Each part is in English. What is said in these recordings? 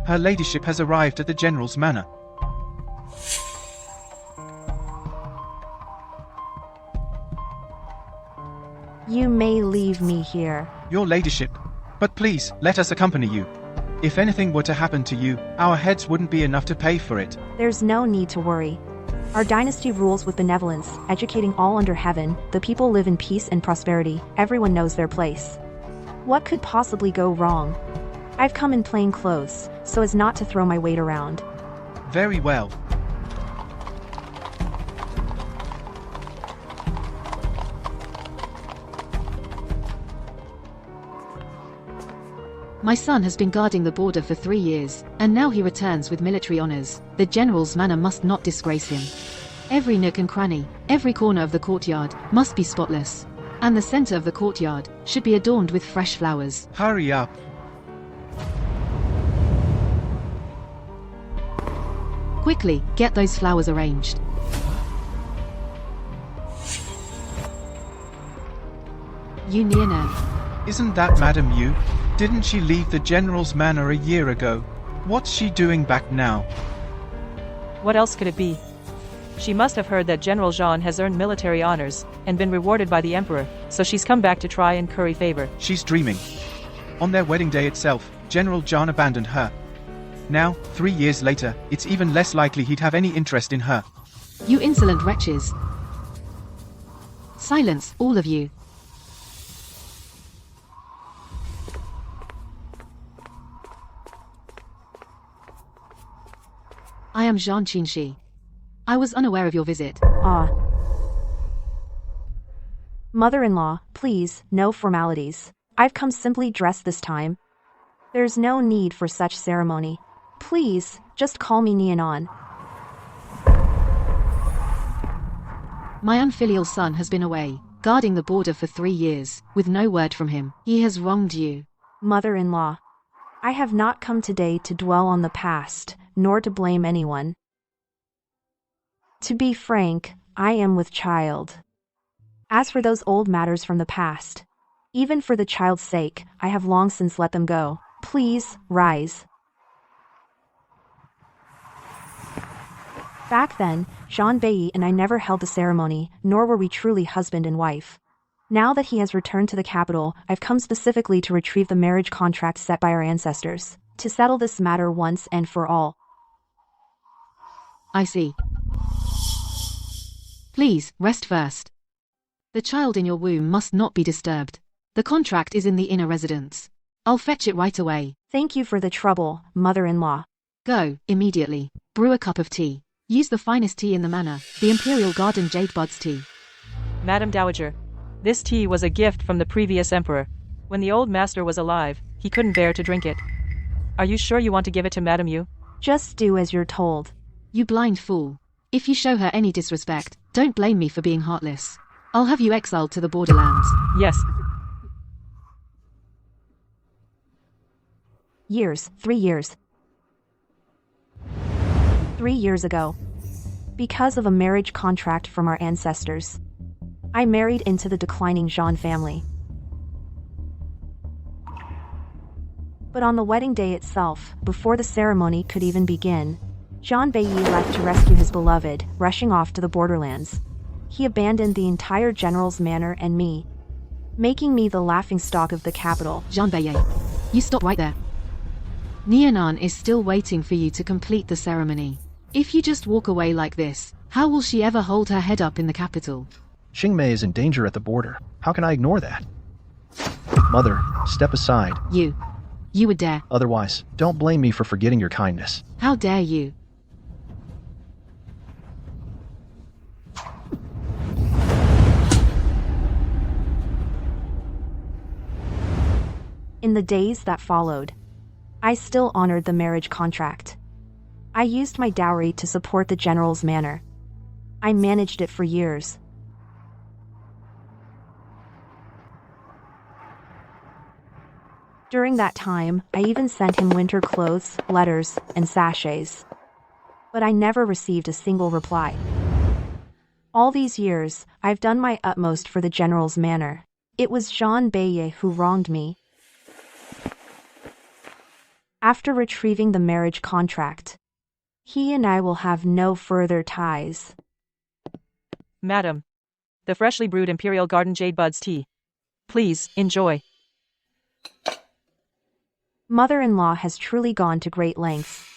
Her ladyship has arrived at the general's manor. You may leave me here. Your ladyship. But please, let us accompany you. If anything were to happen to you, our heads wouldn't be enough to pay for it. There's no need to worry. Our dynasty rules with benevolence, educating all under heaven. The people live in peace and prosperity. Everyone knows their place. What could possibly go wrong? I've come in plain clothes, so as not to throw my weight around. Very well. My son has been guarding the border for 3 years, and now he returns with military honors. The general's manor must not disgrace him. Every nook and cranny, every corner of the courtyard, must be spotless. And the center of the courtyard should be adorned with fresh flowers. Hurry up. Quickly, get those flowers arranged. You Nian'an. Isn't that Madame Yu? Didn't she leave the general's manor a year ago? What's she doing back now? What else could it be? She must have heard that General Zhan has earned military honors and been rewarded by the Emperor, so she's come back to try and curry favor. She's dreaming. On their wedding day itself, General Zhan abandoned her. Now, 3 years later, it's even less likely he'd have any interest in her. You insolent wretches. Silence, all of you. I am Zhan Qinshi. I was unaware of your visit. Ah. Mother-in-law, please, no formalities. I've come simply dressed this time. There's no need for such ceremony. Please, just call me Nian'an. My unfilial son has been away, guarding the border for 3 years, with no word from him. He has wronged you. Mother-in-law, I have not come today to dwell on the past, nor to blame anyone. To be frank, I am with child. As for those old matters from the past, even for the child's sake, I have long since let them go. Please, rise. Back then, Zhan Beiye and I never held the ceremony, nor were we truly husband and wife. Now that he has returned to the capital, I've come specifically to retrieve the marriage contract set by our ancestors, to settle this matter once and for all. I see. Please, rest first. The child in your womb must not be disturbed. The contract is in the inner residence. I'll fetch it right away. Thank you for the trouble, mother-in-law. Go, immediately. Brew a cup of tea. Use the finest tea in the manor, the Imperial Garden Jade Buds tea. Madam Dowager, this tea was a gift from the previous emperor. When the old master was alive, he couldn't bear to drink it. Are you sure you want to give it to Madame Yu? Just do as you're told. You blind fool. If you show her any disrespect, don't blame me for being heartless. I'll have you exiled to the borderlands. Yes. Years, 3 years. 3 years ago. Because of a marriage contract from our ancestors, I married into the declining Zhan family. But on the wedding day itself, before the ceremony could even begin, Zhan Beiye left to rescue his beloved, rushing off to the borderlands. He abandoned the entire general's manor and me, making me the laughingstock of the capital. Zhan Beiye, you stop right there. Nian'an is still waiting for you to complete the ceremony. If you just walk away like this, how will she ever hold her head up in the capital? Xingmei is in danger at the border. How can I ignore that? Mother, step aside. You would dare. Otherwise, don't blame me for forgetting your kindness. How dare you? In the days that followed, I still honored the marriage contract. I used my dowry to support the general's manor. I managed it for years. During that time, I even sent him winter clothes, letters, and sachets. But I never received a single reply. All these years, I've done my utmost for the general's manor. It was Zhan Beiye who wronged me. After retrieving the marriage contract, he and I will have no further ties. Madam, the freshly brewed Imperial Garden Jade Buds tea. Please, enjoy. Mother-in-law has truly gone to great lengths.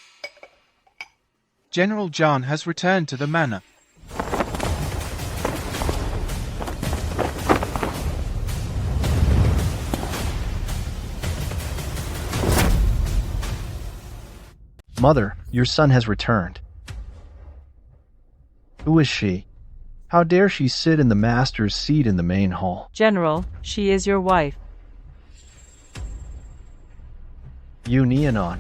General Zhan has returned to the manor. Mother, your son has returned. Who is she? How dare she sit in the master's seat in the main hall? General, she is your wife. You Nian'an.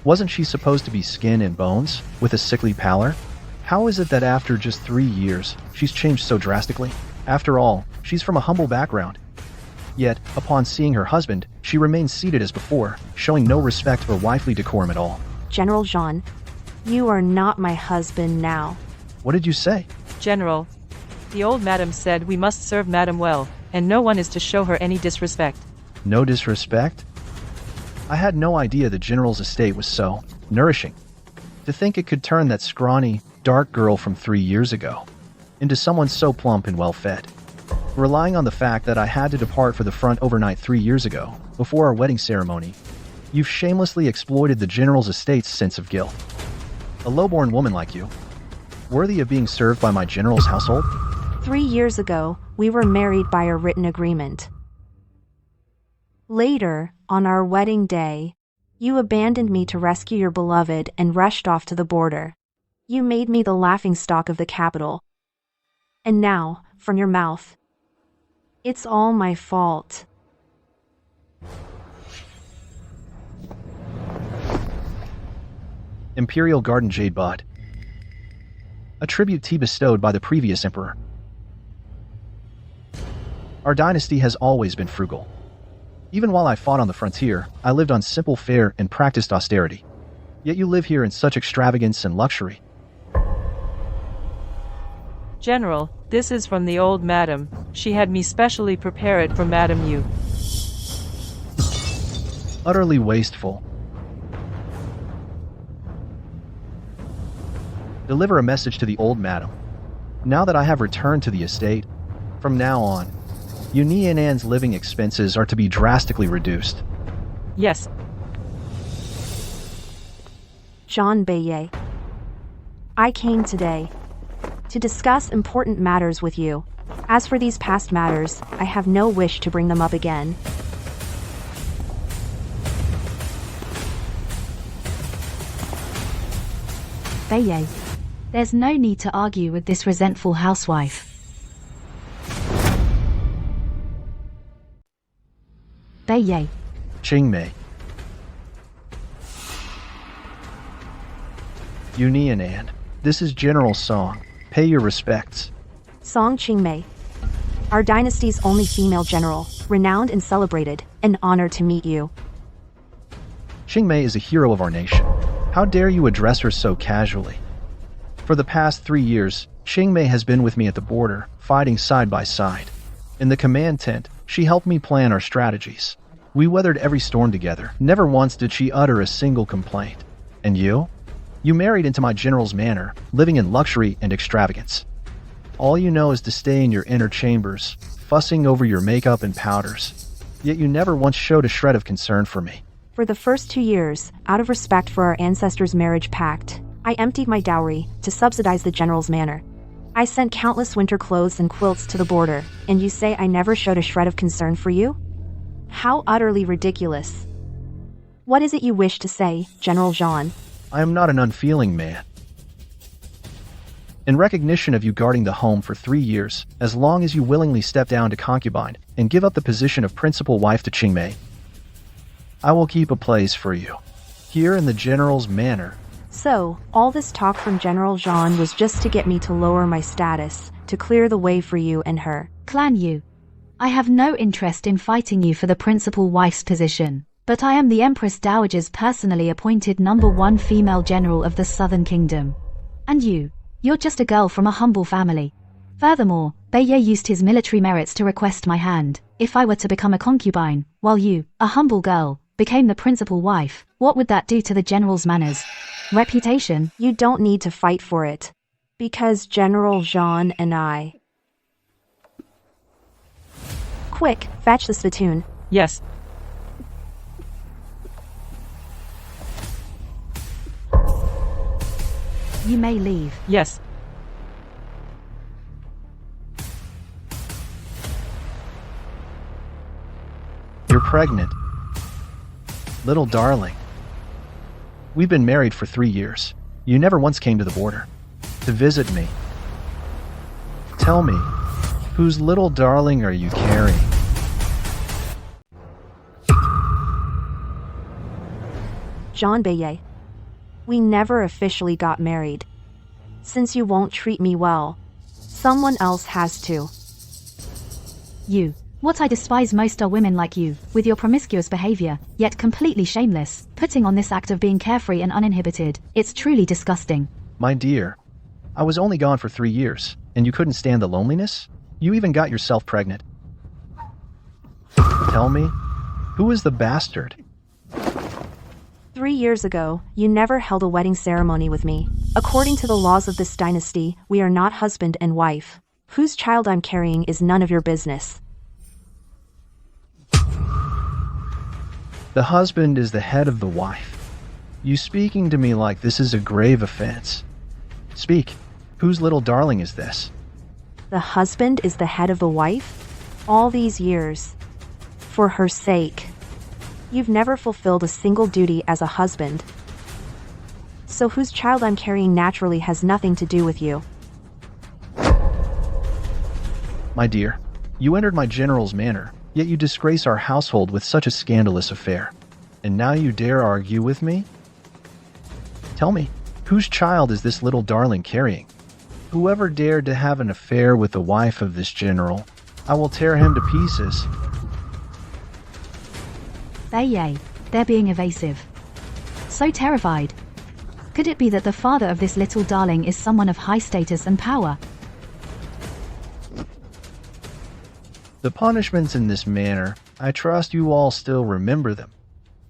Wasn't she supposed to be skin and bones, with a sickly pallor? How is it that after just 3 years, she's changed so drastically? After all, she's from a humble background. Yet, upon seeing her husband, she remains seated as before, showing no respect for wifely decorum at all. General Zhan, you are not my husband now. What did you say? General, the old madam said we must serve madam well, and no one is to show her any disrespect. No disrespect? I had no idea the general's estate was so nourishing. To think it could turn that scrawny, dark girl from 3 years ago into someone so plump and well-fed. Relying on the fact that I had to depart for the front overnight 3 years ago, before our wedding ceremony, you've shamelessly exploited the general's estate's sense of guilt. A lowborn woman like you, worthy of being served by my general's household? 3 years ago, we were married by a written agreement. Later, on our wedding day, you abandoned me to rescue your beloved and rushed off to the border. You made me the laughingstock of the capital. And now, from your mouth, it's all my fault. Imperial Garden Jade Bud. A tribute tea bestowed by the previous emperor. Our dynasty has always been frugal. Even while I fought on the frontier, I lived on simple fare and practiced austerity. Yet you live here in such extravagance and luxury. General, this is from the old madam. She had me specially prepare it for Madam you. Utterly wasteful. Deliver a message to the old madam. Now that I have returned to the estate, from now on, Nian'an's living expenses are to be drastically reduced. Yes. Zhan Beiye, I came today to discuss important matters with you. As for these past matters, I have no wish to bring them up again. Beiye, there's no need to argue with this resentful housewife. Beiye, Qingmei. Nian'an, this is General Song. Pay your respects. Song Qingmei, our dynasty's only female general, renowned and celebrated, an honor to meet you. Qingmei is a hero of our nation. How dare you address her so casually? For the past 3 years, Qingmei has been with me at the border, fighting side by side. In the command tent, she helped me plan our strategies. We weathered every storm together. Never once did she utter a single complaint. And you? You married into my general's manor, living in luxury and extravagance. All you know is to stay in your inner chambers, fussing over your makeup and powders. Yet you never once showed a shred of concern for me. For the first 2 years, out of respect for our ancestors' marriage pact, I emptied my dowry to subsidize the general's manor. I sent countless winter clothes and quilts to the border, and you say I never showed a shred of concern for you? How utterly ridiculous. What is it you wish to say, General Zhan? I am not an unfeeling man. In recognition of you guarding the home for 3 years, as long as you willingly step down to concubine and give up the position of principal wife to Qingmei, I will keep a place for you, here in the general's manor. So, all this talk from General Zhan was just to get me to lower my status, to clear the way for you and her. Clan Yu, I have no interest in fighting you for the principal wife's position, but I am the Empress Dowager's personally appointed #1 female general of the Southern Kingdom. And you're just a girl from a humble family. Furthermore, Beiye used his military merits to request my hand, if I were to become a concubine, while you, a humble girl, became the principal wife, what would that do to the general's manners? Reputation? You don't need to fight for it. Because General Zhan and I... Quick, fetch the spittoon. Yes. You may leave. Yes. You're pregnant. Little darling. We've been married for 3 years. You never once came to the border to visit me. Tell me, whose little darling are you carrying? Zhan Beiye. We never officially got married. Since you won't treat me well, someone else has to. You. What I despise most are women like you, with your promiscuous behavior, yet completely shameless, putting on this act of being carefree and uninhibited. It's truly disgusting. My dear, I was only gone for 3 years, and you couldn't stand the loneliness? You even got yourself pregnant. Tell me, who is the bastard? 3 years ago, you never held a wedding ceremony with me. According to the laws of this dynasty, we are not husband and wife. Whose child I'm carrying is none of your business. The husband is the head of the wife. You speaking to me like this is a grave offense. Speak. Whose little darling is this? The husband is the head of the wife? All these years. For her sake. You've never fulfilled a single duty as a husband. So whose child I'm carrying naturally has nothing to do with you. My dear, you entered my general's manor, yet you disgrace our household with such a scandalous affair. And now you dare argue with me? Tell me, whose child is this little darling carrying? Whoever dared to have an affair with the wife of this general, I will tear him to pieces. Beiye. They're being evasive. So terrified. Could it be that the father of this little darling is someone of high status and power? The punishments in this manor, I trust you all still remember them.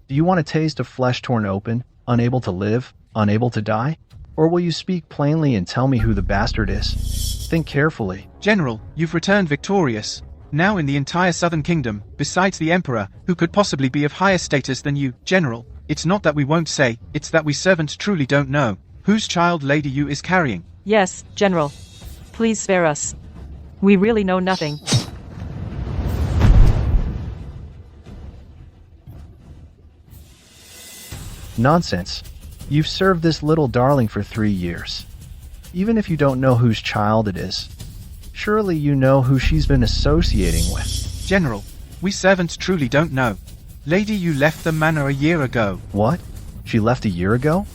Do you want a taste of flesh torn open, unable to live, unable to die? Or will you speak plainly and tell me who the bastard is? Think carefully. General, you've returned victorious. Now in the entire southern kingdom, besides the Emperor, who could possibly be of higher status than you, General, it's not that we won't say, it's that we servants truly don't know whose child Lady Yu is carrying. Yes, General. Please spare us. We really know nothing. Nonsense. You've served this little darling for 3 years. Even if you don't know whose child it is, surely you know who she's been associating with. General, we servants truly don't know. Lady Yu left the manor a year ago. What? She left a year ago?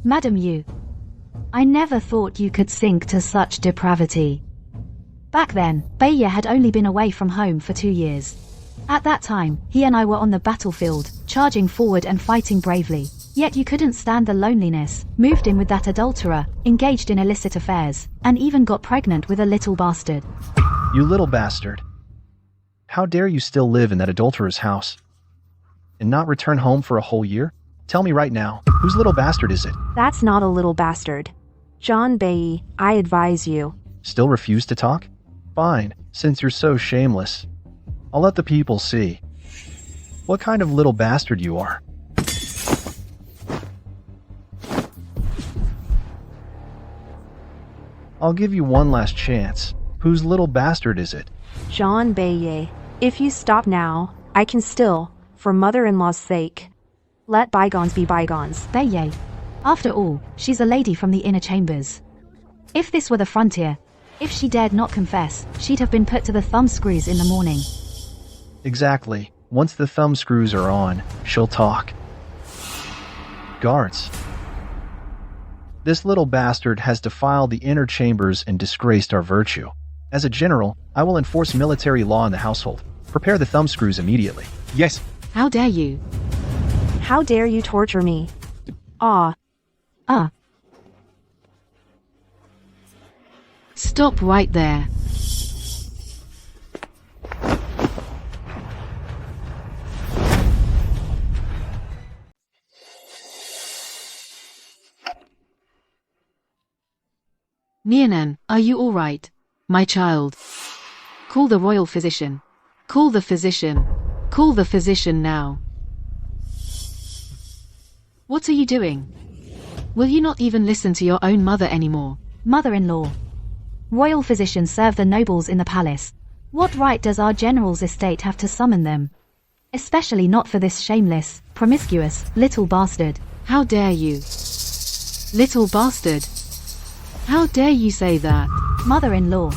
Madam Yu. I never thought you could sink to such depravity. Back then, Beiye had only been away from home for 2 years. At that time, he and I were on the battlefield, charging forward and fighting bravely. Yet you couldn't stand the loneliness, moved in with that adulterer, engaged in illicit affairs, and even got pregnant with a little bastard. You little bastard. How dare you still live in that adulterer's house? And not return home for a whole year? Tell me right now, whose little bastard is it? That's not a little bastard. Zhan Beiye, I advise you. Still refuse to talk? Fine, since you're so shameless. I'll let the people see what kind of little bastard you are. I'll give you one last chance. Whose little bastard is it? Zhan Beiye, if you stop now, I can still, for mother-in-law's sake, let bygones be bygones. Beiye. After all, she's a lady from the inner chambers. If this were the frontier, if she dared not confess, she'd have been put to the thumbscrews in the morning. Exactly. Once the thumbscrews are on, she'll talk. Guards. This little bastard has defiled the inner chambers and disgraced our virtue. As a general, I will enforce military law in the household. Prepare the thumbscrews immediately. Yes. How dare you? How dare you torture me? Stop right there. Nian'an, are you all right? My child. Call the royal physician. Call the physician. Call the physician now. What are you doing? Will you not even listen to your own mother anymore? Mother-in-law. Royal physicians serve the nobles in the palace. What right does our general's estate have to summon them? Especially not for this shameless, promiscuous, little bastard. How dare you? Little bastard. How dare you say that? Mother-in-law.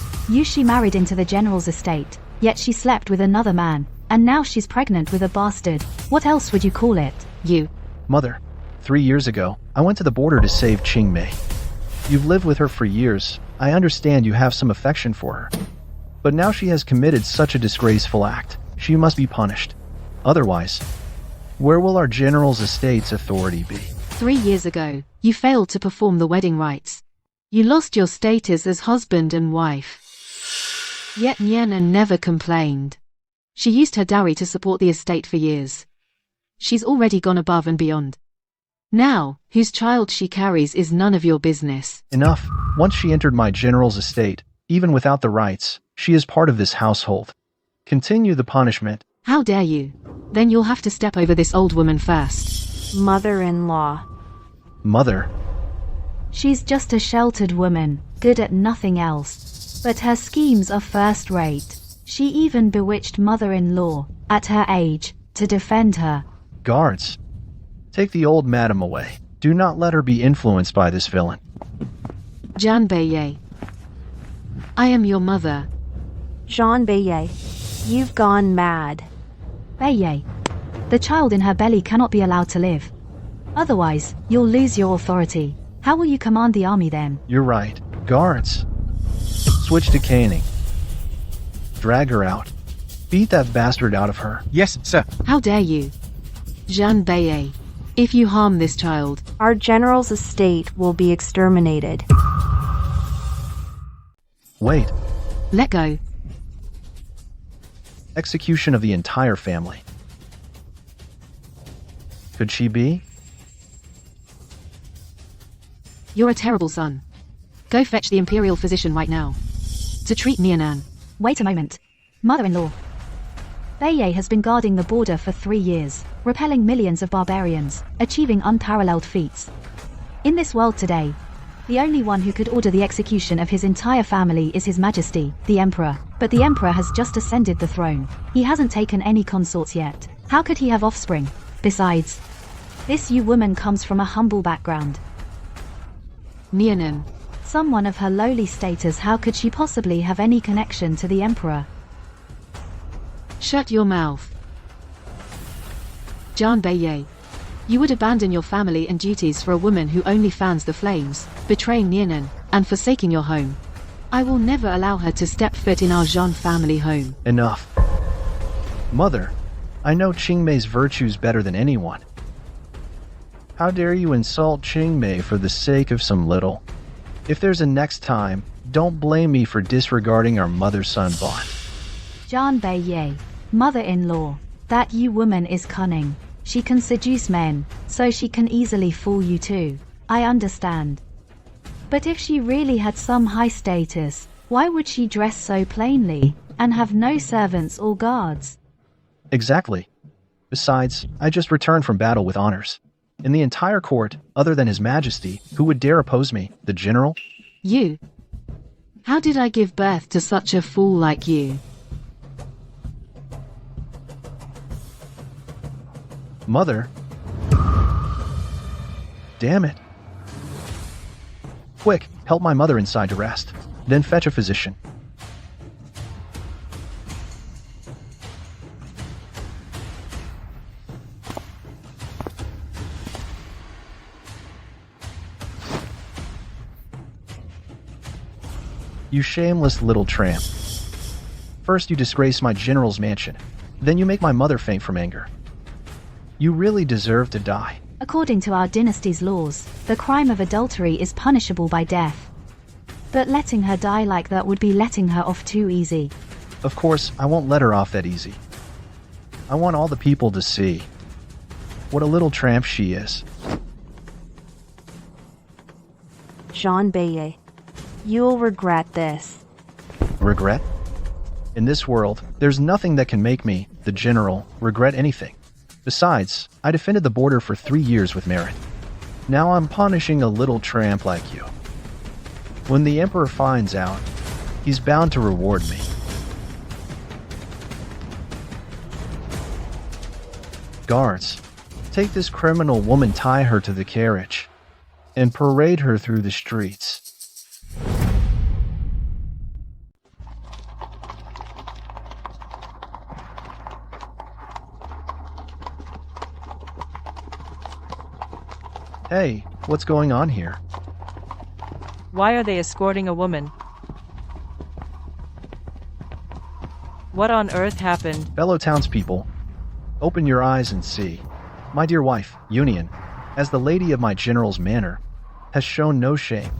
She married into the general's estate, yet she slept with another man, and now she's pregnant with a bastard. What else would you call it? You. Mother, 3 years ago, I went to the border to save Qingmei. You've lived with her for years. I understand you have some affection for her. But now she has committed such a disgraceful act. She must be punished. Otherwise, where will our general's estate's authority be? 3 years ago, you failed to perform the wedding rites. You lost your status as husband and wife. Yet Nian'an never complained. She used her dowry to support the estate for years. She's already gone above and beyond. Now, whose child she carries is none of your business. Enough. Once she entered my general's estate, even without the rights, she is part of this household. Continue the punishment. How dare you? Then you'll have to step over this old woman first. Mother-in-law. Mother. She's just a sheltered woman, good at nothing else. But her schemes are first-rate. She even bewitched mother-in-law, at her age, to defend her. Guards. Take the old madam away. Do not let her be influenced by this villain. Zhan Beiye. I am your mother. Zhan Beiye. You've gone mad. Beiye. The child in her belly cannot be allowed to live. Otherwise, you'll lose your authority. How will you command the army then? You're right. Guards. Switch to caning. Drag her out. Beat that bastard out of her. Yes, sir. How dare you? Zhan Beiye. If you harm this child, Our general's estate will be exterminated. Wait. let go. Execution of the entire family. Could she be? You're a terrible son. Go fetch the Imperial physician right now. To treat Nian'an. Wait a moment. Mother-in-law. Beiye has been guarding the border for 3 years, repelling millions of barbarians, achieving unparalleled feats. In this world today, the only one who could order the execution of his entire family is His Majesty, the Emperor. But the Emperor has just ascended the throne. He hasn't taken any consorts yet. How could he have offspring? Besides, this woman comes from a humble background. Nian'an. Someone of her lowly status, how could she possibly have any connection to the Emperor? Shut your mouth. Zhan Beiye. You would abandon your family and duties for a woman who only fans the flames, betraying Nian'an, and forsaking your home. I will never allow her to step foot in our Zhan family home. Enough. Mother, I know Qingmei's virtues better than anyone. How dare you insult Qingmei for the sake of some little? If there's a next time, don't blame me for disregarding our mother-son bond. Zhan Beiye, mother-in-law, that woman is cunning. She can seduce men, so she can easily fool you too. I understand. But if she really had some high status, why would she dress so plainly, and have no servants or guards? Exactly. Besides, I just returned from battle with honors. In the entire court, other than His Majesty, who would dare oppose me? The general? You? How did I give birth to such a fool like you? Mother? Damn it. Quick, help my mother inside to rest. Then fetch a physician. You shameless little tramp. First you disgrace my general's mansion, then you make my mother faint from anger. You really deserve to die. According to our dynasty's laws, the crime of adultery is punishable by death. But letting her die like that would be letting her off too easy. Of course, I won't let her off that easy. I want all the people to see what a little tramp she is. Zhan Beiye. You'll regret this. Regret? In this world, there's nothing that can make me, the general, regret anything. Besides, I defended the border for 3 years with merit. Now I'm punishing a little tramp like you. When the Emperor finds out, he's bound to reward me. Guards, take this criminal woman, tie her to the carriage, and parade her through the streets. Hey, what's going on here? Why are they escorting a woman? What on earth happened? Fellow townspeople, open your eyes and see. My dear wife, Union, as the lady of my general's manor, has shown no shame.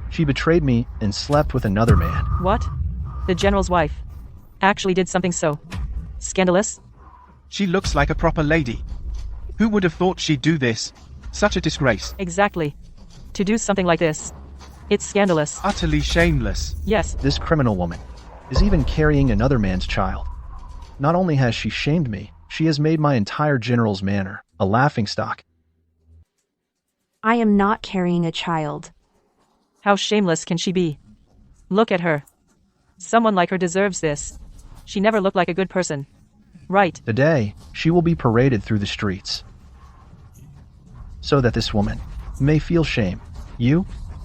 She betrayed me and slept with another man. What? The general's wife actually did something so scandalous? She looks like a proper lady. Who would have thought she'd do this? Such a disgrace. Exactly. To do something like this. It's scandalous. Utterly shameless. Yes. This criminal woman is even carrying another man's child. Not only has she shamed me, she has made my entire general's manor a laughingstock. I am not carrying a child. How shameless can she be? Look at her. Someone like her deserves this. She never looked like a good person. Right. Today, she will be paraded through the streets, so that this woman may feel shame,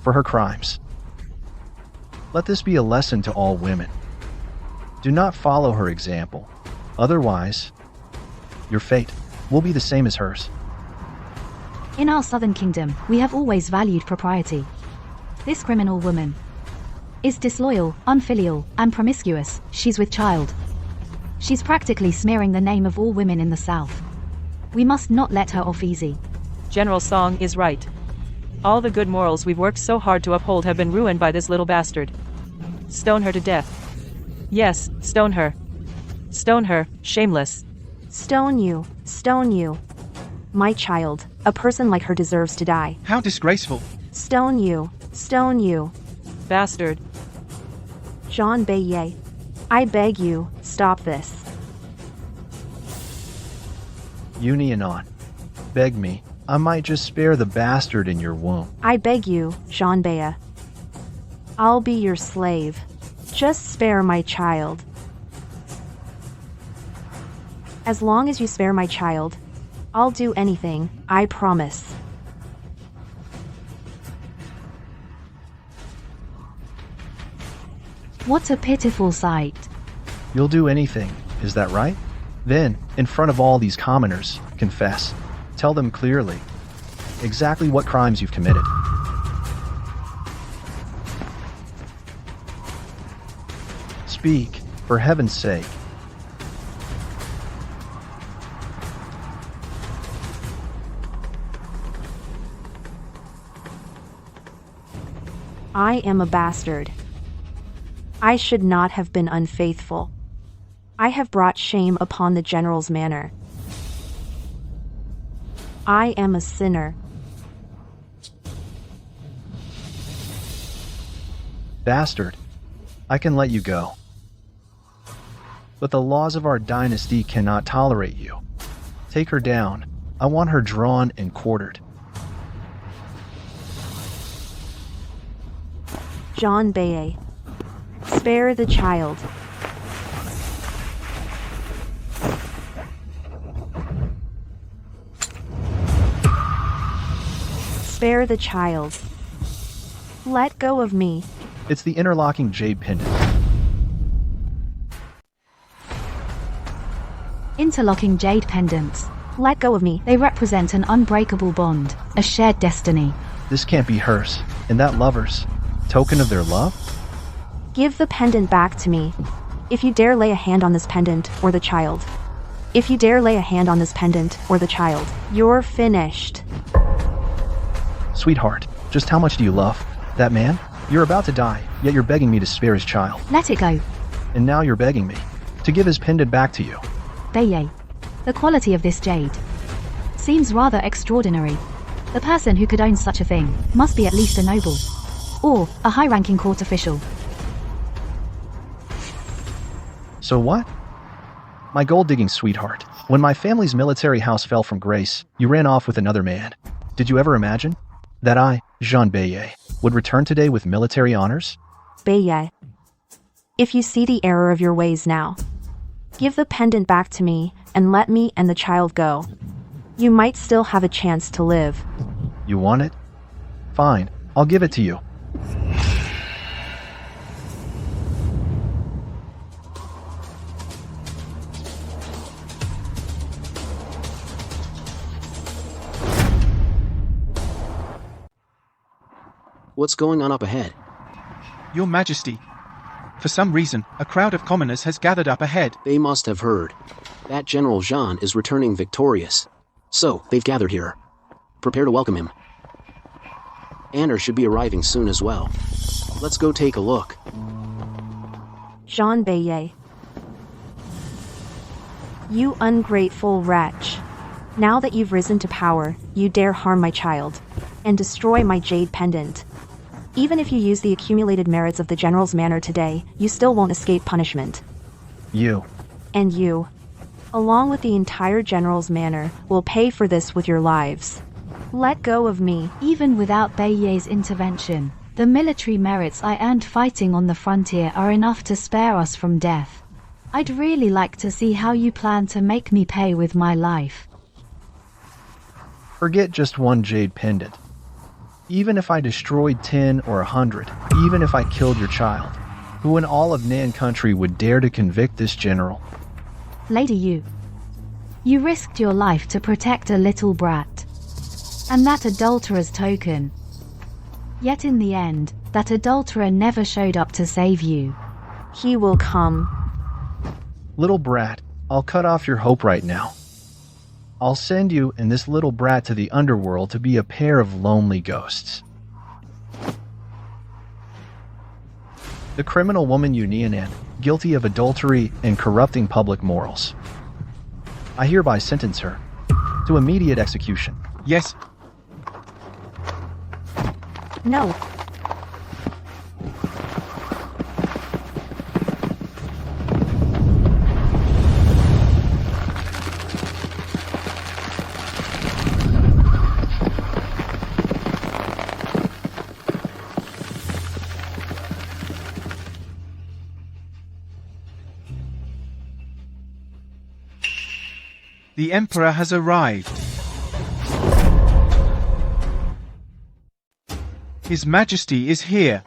for her crimes. Let this be a lesson to all women. Do not follow her example. Otherwise, your fate will be the same as hers. In our southern kingdom, we have always valued propriety. This criminal woman is disloyal, unfilial, and promiscuous. She's with child. She's practically smearing the name of all women in the south. We must not let her off easy. General Song is right. All the good morals we've worked so hard to uphold have been ruined by this little bastard. Stone her to death. Yes, stone her. Stone her, shameless. Stone you, stone you. My child, a person like her deserves to die. How disgraceful. Stone you, stone you. Bastard. Zhan Beiye, I beg you, stop this. Nian'an, beg me. I might just spare the bastard in your womb. I beg you, Zhan Beiye. I'll be your slave. Just spare my child. As long as you spare my child, I'll do anything, I promise. What a pitiful sight. You'll do anything, is that right? Then, in front of all these commoners, confess. Tell them clearly exactly what crimes you've committed. Speak, for heaven's sake. I am a bastard. I should not have been unfaithful. I have brought shame upon the general's manor. I am a sinner. Bastard, I can let you go. But the laws of our dynasty cannot tolerate you. Take her down. I want her drawn and quartered. Zhan Beiye, spare the child. Spare the child. Let go of me. It's the interlocking jade pendant. Interlocking jade pendants. Let go of me. They represent an unbreakable bond, a shared destiny. This can't be hers, and that lover's. Token of their love? Give the pendant back to me. If you dare lay a hand on this pendant or the child. If you dare lay a hand on this pendant or the child, you're finished. Sweetheart, just how much do you love that man? You're about to die, yet you're begging me to spare his child. Let it go. And now you're begging me to give his pendant back to you. Beiye, the quality of this jade seems rather extraordinary. The person who could own such a thing must be at least a noble. or a high-ranking court official. So what? My gold-digging sweetheart, when my family's military house fell from grace, you ran off with another man. Did you ever imagine that I, Zhan Beiye, would return today with military honors? Beiye, if you see the error of your ways now, give the pendant back to me and let me and the child go. You might still have a chance to live. You want it? Fine, I'll give it to you. What's going on up ahead? Your Majesty. For some reason, a crowd of commoners has gathered up ahead. They must have heard. That General Zhan is returning victorious. So, they've gathered here. Prepare to welcome him. Anna should be arriving soon as well. Let's go take a look. Zhan Beiye. You ungrateful wretch. Now that you've risen to power, you dare harm my child and destroy my jade pendant. Even if you use the accumulated merits of the General's manor today, you still won't escape punishment. You. And you, along with the entire General's manor, will pay for this with your lives. Let go of me. Even without Beiye's intervention, the military merits I earned fighting on the frontier are enough to spare us from death. I'd really like to see how you plan to make me pay with my life. Forget just one jade pendant. Even if I destroyed 10 or 100, even if I killed your child, who in all of Nan country would dare to convict this general? Lady Yu, you risked your life to protect a little brat. And that adulterer's token. Yet in the end, that adulterer never showed up to save you. He will come. Little brat, I'll cut off your hope right now. I'll send you and this little brat to the underworld to be a pair of lonely ghosts. The criminal woman Nian'an, guilty of adultery and corrupting public morals. I hereby sentence her to immediate execution. Yes. No. The Emperor has arrived. His Majesty is here.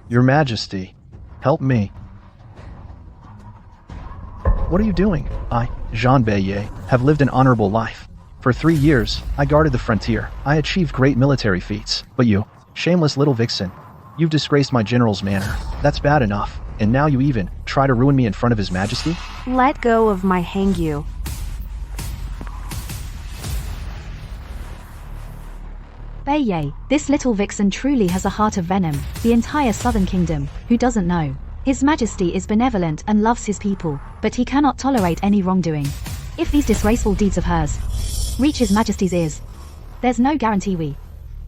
Your Majesty, help me. What are you doing? I, Zhan Beiye, have lived an honorable life. For 3 years, I guarded the frontier. I achieved great military feats. But you, shameless little vixen, you've disgraced my general's manor. That's bad enough. And now you even try to ruin me in front of His Majesty? Let go of my Hengyu. Beiye, this little vixen truly has a heart of venom. The entire southern kingdom, who doesn't know? His Majesty is benevolent and loves his people, but he cannot tolerate any wrongdoing. If these disgraceful deeds of hers reach His Majesty's ears, there's no guarantee we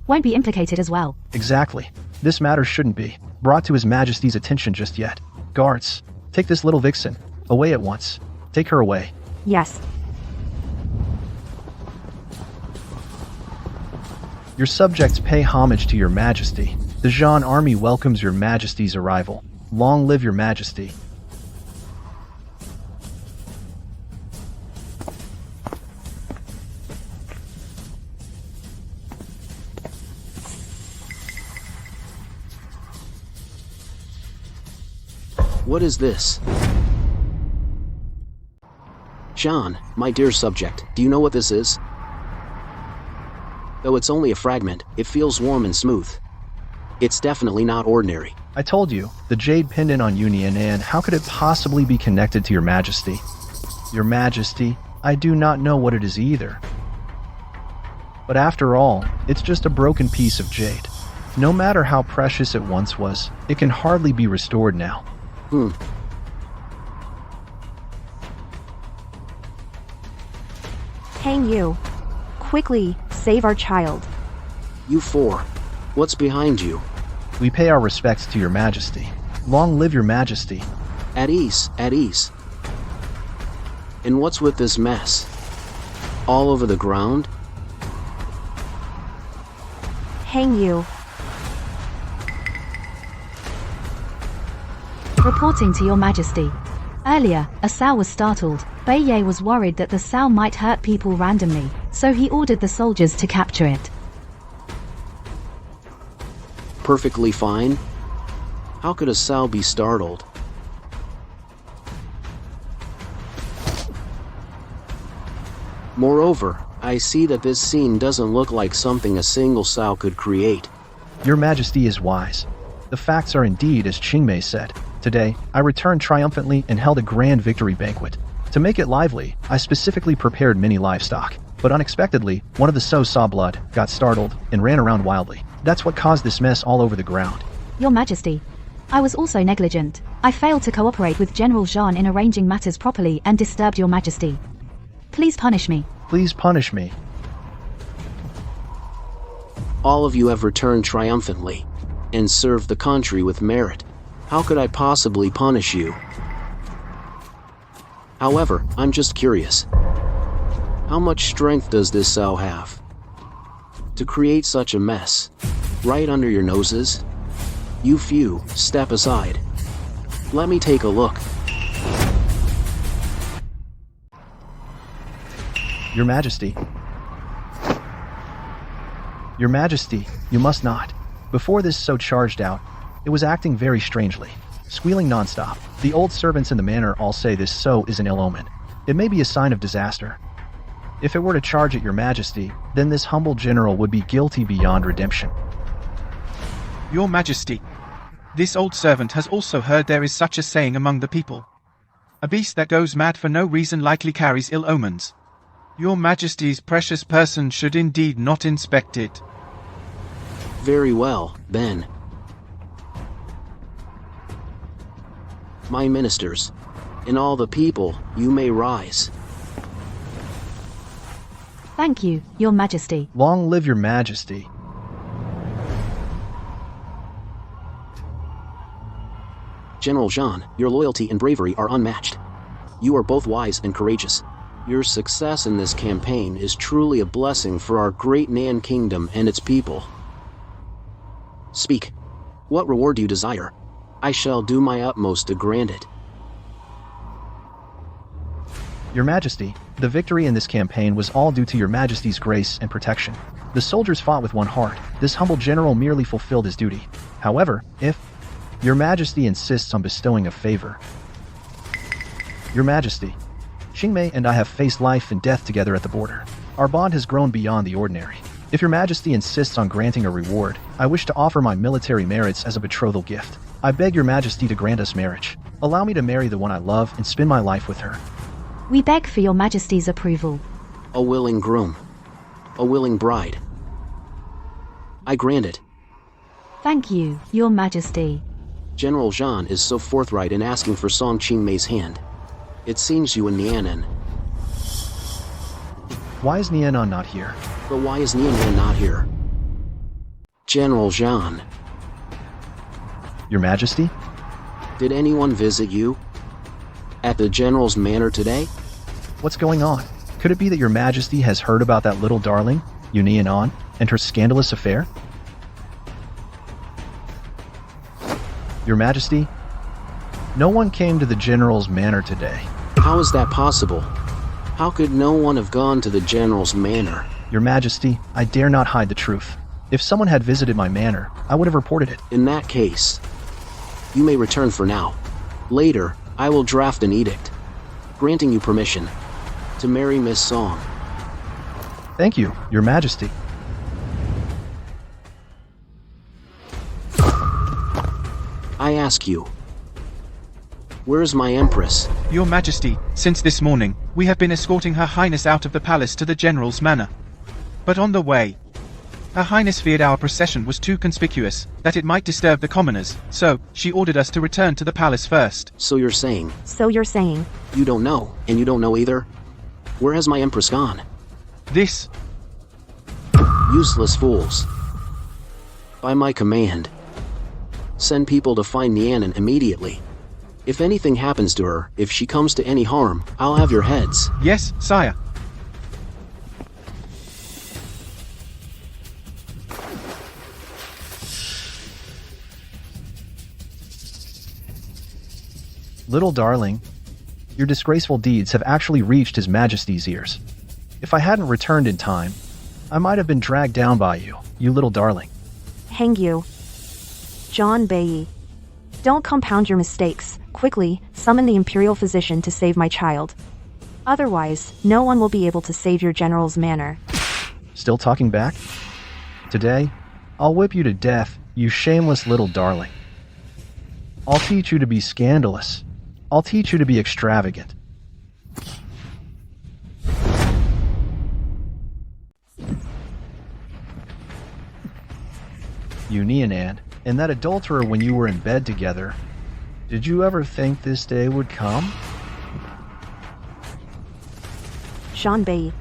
won't be implicated as well. Exactly. This matter shouldn't be brought to His Majesty's attention just yet. Guards, take this little vixen away at once. Take her away. Yes. Your subjects pay homage to Your Majesty. The Zhan army welcomes Your Majesty's arrival. Long live Your Majesty. What is this? Zhan, my dear subject, do you know what this is? Though it's only a fragment, it feels warm and smooth. It's definitely not ordinary. I told you, the jade pendant on Nian'an, how could it possibly be connected to Your Majesty? Your Majesty, I do not know what it is either. But after all, it's just a broken piece of jade. No matter how precious it once was, it can hardly be restored now. Hengyu, quickly, save our child. You four. What's behind you? We pay our respects to your majesty. Long live your majesty. At ease, at ease. And what's with this mess? All over the ground? Hengyu, Reporting to your majesty. Earlier, a sow was startled. Beiye was worried that the sow might hurt people randomly, so he ordered the soldiers to capture it. Perfectly fine? How could a sow be startled? Moreover, I see that this scene doesn't look like something a single sow could create. Your majesty is wise. The facts are indeed as Qingmei said. Today, I returned triumphantly and held a grand victory banquet. To make it lively, I specifically prepared many livestock. But unexpectedly, one of the sows saw blood, got startled, and ran around wildly. That's what caused this mess all over the ground. Your majesty. I was also negligent. I failed to cooperate with General Zhan in arranging matters properly and disturbed your majesty. Please punish me. Please punish me. All of you have returned triumphantly and served the country with merit. How could I possibly punish you? However, I'm just curious. How much strength does this sow have? To create such a mess, right under your noses? You few, step aside. Let me take a look. Your majesty. Your majesty, you must not. Before this sow charged out, it was acting very strangely, squealing nonstop. The old servants in the manor all say this sow is an ill omen. It may be a sign of disaster. If it were to charge at your majesty, then this humble general would be guilty beyond redemption. Your majesty, this old servant has also heard there is such a saying among the people. A beast that goes mad for no reason likely carries ill omens. Your majesty's precious person should indeed not inspect it. Very well, then. My ministers, and all the people, you may rise. Thank you, your majesty. Long live your majesty. General Zhan, your loyalty and bravery are unmatched. You are both wise and courageous. Your success in this campaign is truly a blessing for our great Nian'an kingdom and its people. Speak. What reward do you desire? I shall do my utmost to grant it. Your majesty, the victory in this campaign was all due to your majesty's grace and protection. The soldiers fought with one heart. This humble general merely fulfilled his duty. However, if your majesty insists on bestowing a favor. Your majesty, Qingmei and I have faced life and death together at the border. Our bond has grown beyond the ordinary. If your majesty insists on granting a reward, I wish to offer my military merits as a betrothal gift. I beg your majesty to grant us marriage. Allow me to marry the one I love and spend my life with her. We beg for your majesty's approval. A willing groom. A willing bride. I grant it. Thank you, your majesty. General Zhan is so forthright in asking for Song Qingmei's hand. It seems you and Nian'an. Why is Nian'an not here? But why is Nian'an not here? General Zhan. Your majesty? Did anyone visit you? At the general's manor today? What's going on? Could it be that your majesty has heard about that little darling, Nian'an, and her scandalous affair? Your majesty? No one came to the general's manor today. How is that possible? How could no one have gone to the general's manor? Your majesty, I dare not hide the truth. If someone had visited my manor, I would have reported it. In that case, you may return for now. Later, I will draft an edict, granting you permission to marry Miss Song. Thank you, your majesty. I ask you, where is my Empress? Your majesty, since this morning, we have been escorting her highness out of the palace to the general's manor. But on the way, Her Highness feared our procession was too conspicuous, that it might disturb the commoners, so she ordered us to return to the palace first. So you're saying So you're saying, you don't know, and you don't know either? Where has my Empress gone? This. Useless fools. By my command, send people to find Nian'an immediately. If anything happens to her, if she comes to any harm, I'll have your heads. Yes, sire. Little darling, your disgraceful deeds have actually reached His Majesty's ears. If I hadn't returned in time, I might have been dragged down by you, you little darling. Hengyu. Zhan Beiye. Don't compound your mistakes. Quickly, summon the Imperial physician to save my child. Otherwise, no one will be able to save your general's manor. Still talking back? Today, I'll whip you to death, you shameless little darling. I'll teach you to be scandalous. I'll teach you to be extravagant. You Nian'an, and that adulterer when you were in bed together, did you ever think this day would come? Zhan Beiye.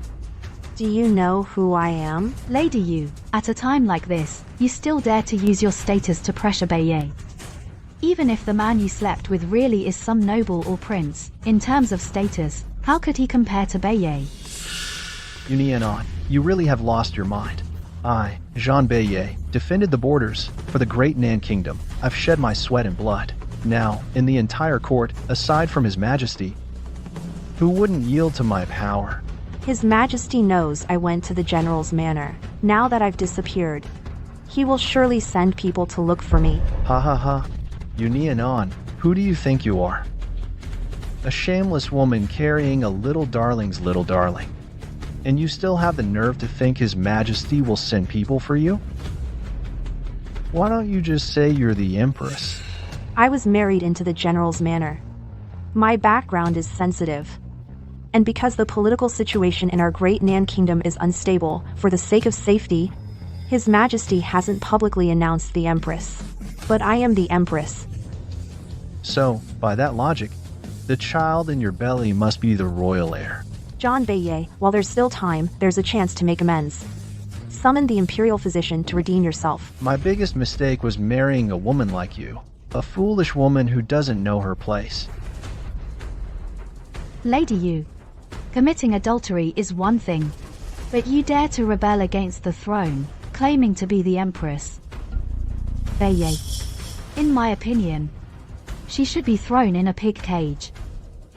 Do you know who I am? Lady Yu, at a time like this, you still dare to use your status to pressure Beiye. Even if the man you slept with really is some noble or prince, in terms of status, how could he compare to Beiye? You Nian'an, you really have lost your mind. I, Zhan Beiye, defended the borders for the great Nan Kingdom. I've shed my sweat and blood. Now, in the entire court, aside from His Majesty, who wouldn't yield to my power? His Majesty knows I went to the general's manor. Now that I've disappeared, he will surely send people to look for me. Ha ha ha. You Nian'an, who do you think you are? A shameless woman carrying a little darling's little darling. And you still have the nerve to think His Majesty will send people for you? Why don't you just say you're the Empress? I was married into the general's manor. My background is sensitive. And because the political situation in our great Nan Kingdom is unstable, for the sake of safety, His Majesty hasn't publicly announced the Empress. But I am the Empress. So, by that logic, the child in your belly must be the royal heir. Zhan Beiye, while there's still time, there's a chance to make amends. Summon the Imperial physician to redeem yourself. My biggest mistake was marrying a woman like you. A foolish woman who doesn't know her place. Lady Yu, committing adultery is one thing, but you dare to rebel against the throne, claiming to be the Empress. Beiye. In my opinion, she should be thrown in a pig cage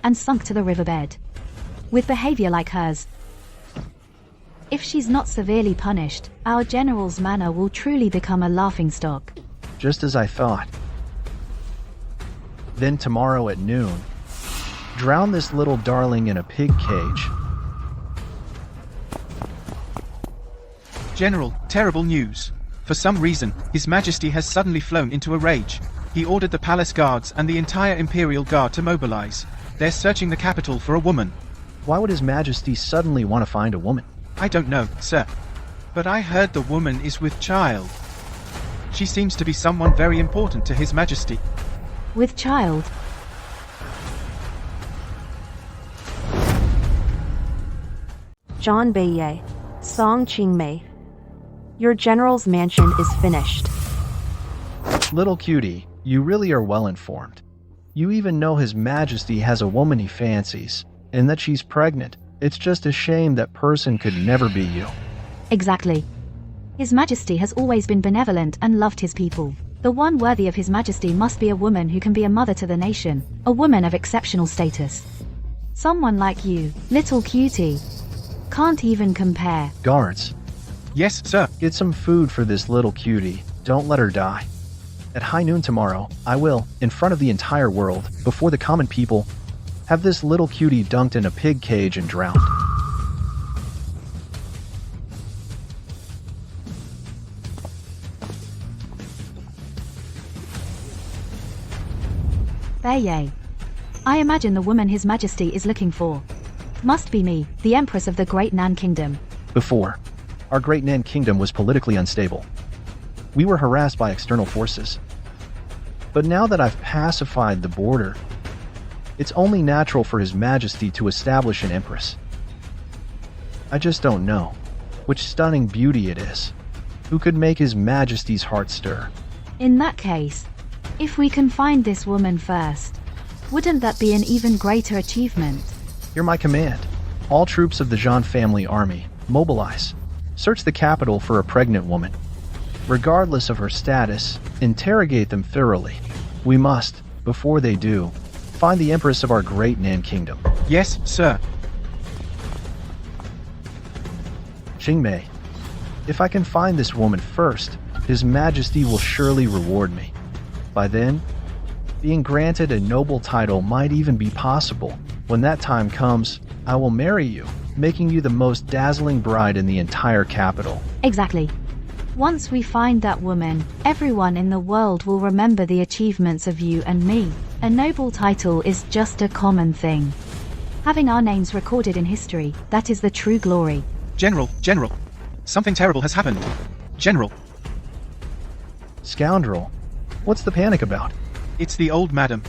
and sunk to the riverbed. With behavior like hers, if she's not severely punished, our general's manor will truly become a laughingstock. Just as I thought. Then tomorrow at noon, drown this little darling in a pig cage. General, terrible news. For some reason, His Majesty has suddenly flown into a rage. He ordered the palace guards and the entire Imperial Guard to mobilize. They're searching the capital for a woman. Why would His Majesty suddenly want to find a woman? I don't know, sir. But I heard the woman is with child. She seems to be someone very important to His Majesty. With child? Zhan Beiye. Song Qingmei. Your general's mansion is finished. Little cutie, you really are well informed. You even know His Majesty has a woman he fancies, and that she's pregnant. It's just a shame that person could never be you. Exactly. His Majesty has always been benevolent and loved his people. The one worthy of His Majesty must be a woman who can be a mother to the nation, a woman of exceptional status. Someone like you, little cutie. Can't even compare. Guards, Yes, sir. get some food for this little cutie. Don't let her die. At high noon tomorrow, I will, in front of the entire world, before the common people, have this little cutie dunked in a pig cage and drowned. Beiye. I imagine the woman His Majesty is looking for must be me, the Empress of the Great Nan Kingdom. Before. our great Nan kingdom was politically unstable. We were harassed by external forces. But now that I've pacified the border, it's only natural for His Majesty to establish an empress. I just don't know which stunning beauty it is who could make His Majesty's heart stir. In that case, if we can find this woman first, wouldn't that be an even greater achievement? Hear my command. All troops of the Zhan family army, mobilize. Search the capital for a pregnant woman. Regardless of her status, interrogate them thoroughly. We must, before they do, find the Empress of our great Nan kingdom. Yes, sir. Qingmei, if I can find this woman first, His Majesty will surely reward me. By then, being granted a noble title might even be possible. When that time comes, I will marry you, making you the most dazzling bride in the entire capital. Exactly. Once we find that woman, everyone in the world will remember the achievements of you and me. A noble title is just a common thing. Having our names recorded in history, that is the true glory. General, something terrible has happened. General. Scoundrel, what's the panic about? It's the old madam.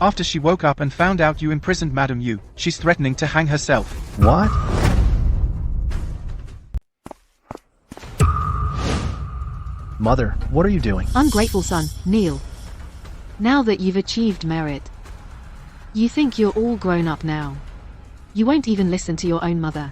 After she woke up and found out you imprisoned Madam Yu, she's threatening to hang herself. What? Mother, what are you doing? Ungrateful son, kneel. Now that you've achieved merit, you think you're all grown up now. You won't even listen to your own mother.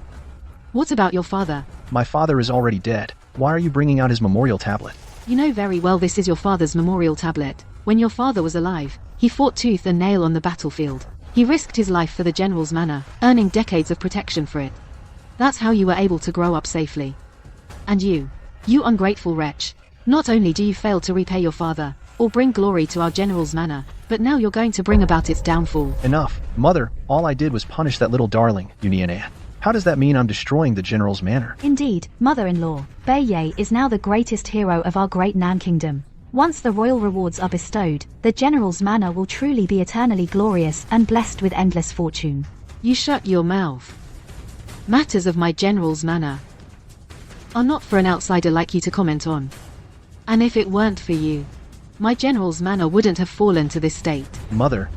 What about your father? My father is already dead. Why are you bringing out his memorial tablet? You know very well this is your father's memorial tablet. When your father was alive, he fought tooth and nail on the battlefield. He risked his life for the general's manor, earning decades of protection for it. That's how you were able to grow up safely. And you ungrateful wretch, not only do you fail to repay your father, or bring glory to our general's manor, but now you're going to bring about its downfall. Enough. Mother, all I did was punish that little darling, Nian'an. How does that mean I'm destroying the general's manor? Indeed, mother-in-law, Beiye is now the greatest hero of our great Nan kingdom. Once the royal rewards are bestowed, the general's manor will truly be eternally glorious and blessed with endless fortune. You shut your mouth. Matters of my general's manor are not for an outsider like you to comment on. And if it weren't for you, my general's manor wouldn't have fallen to this state. Mother,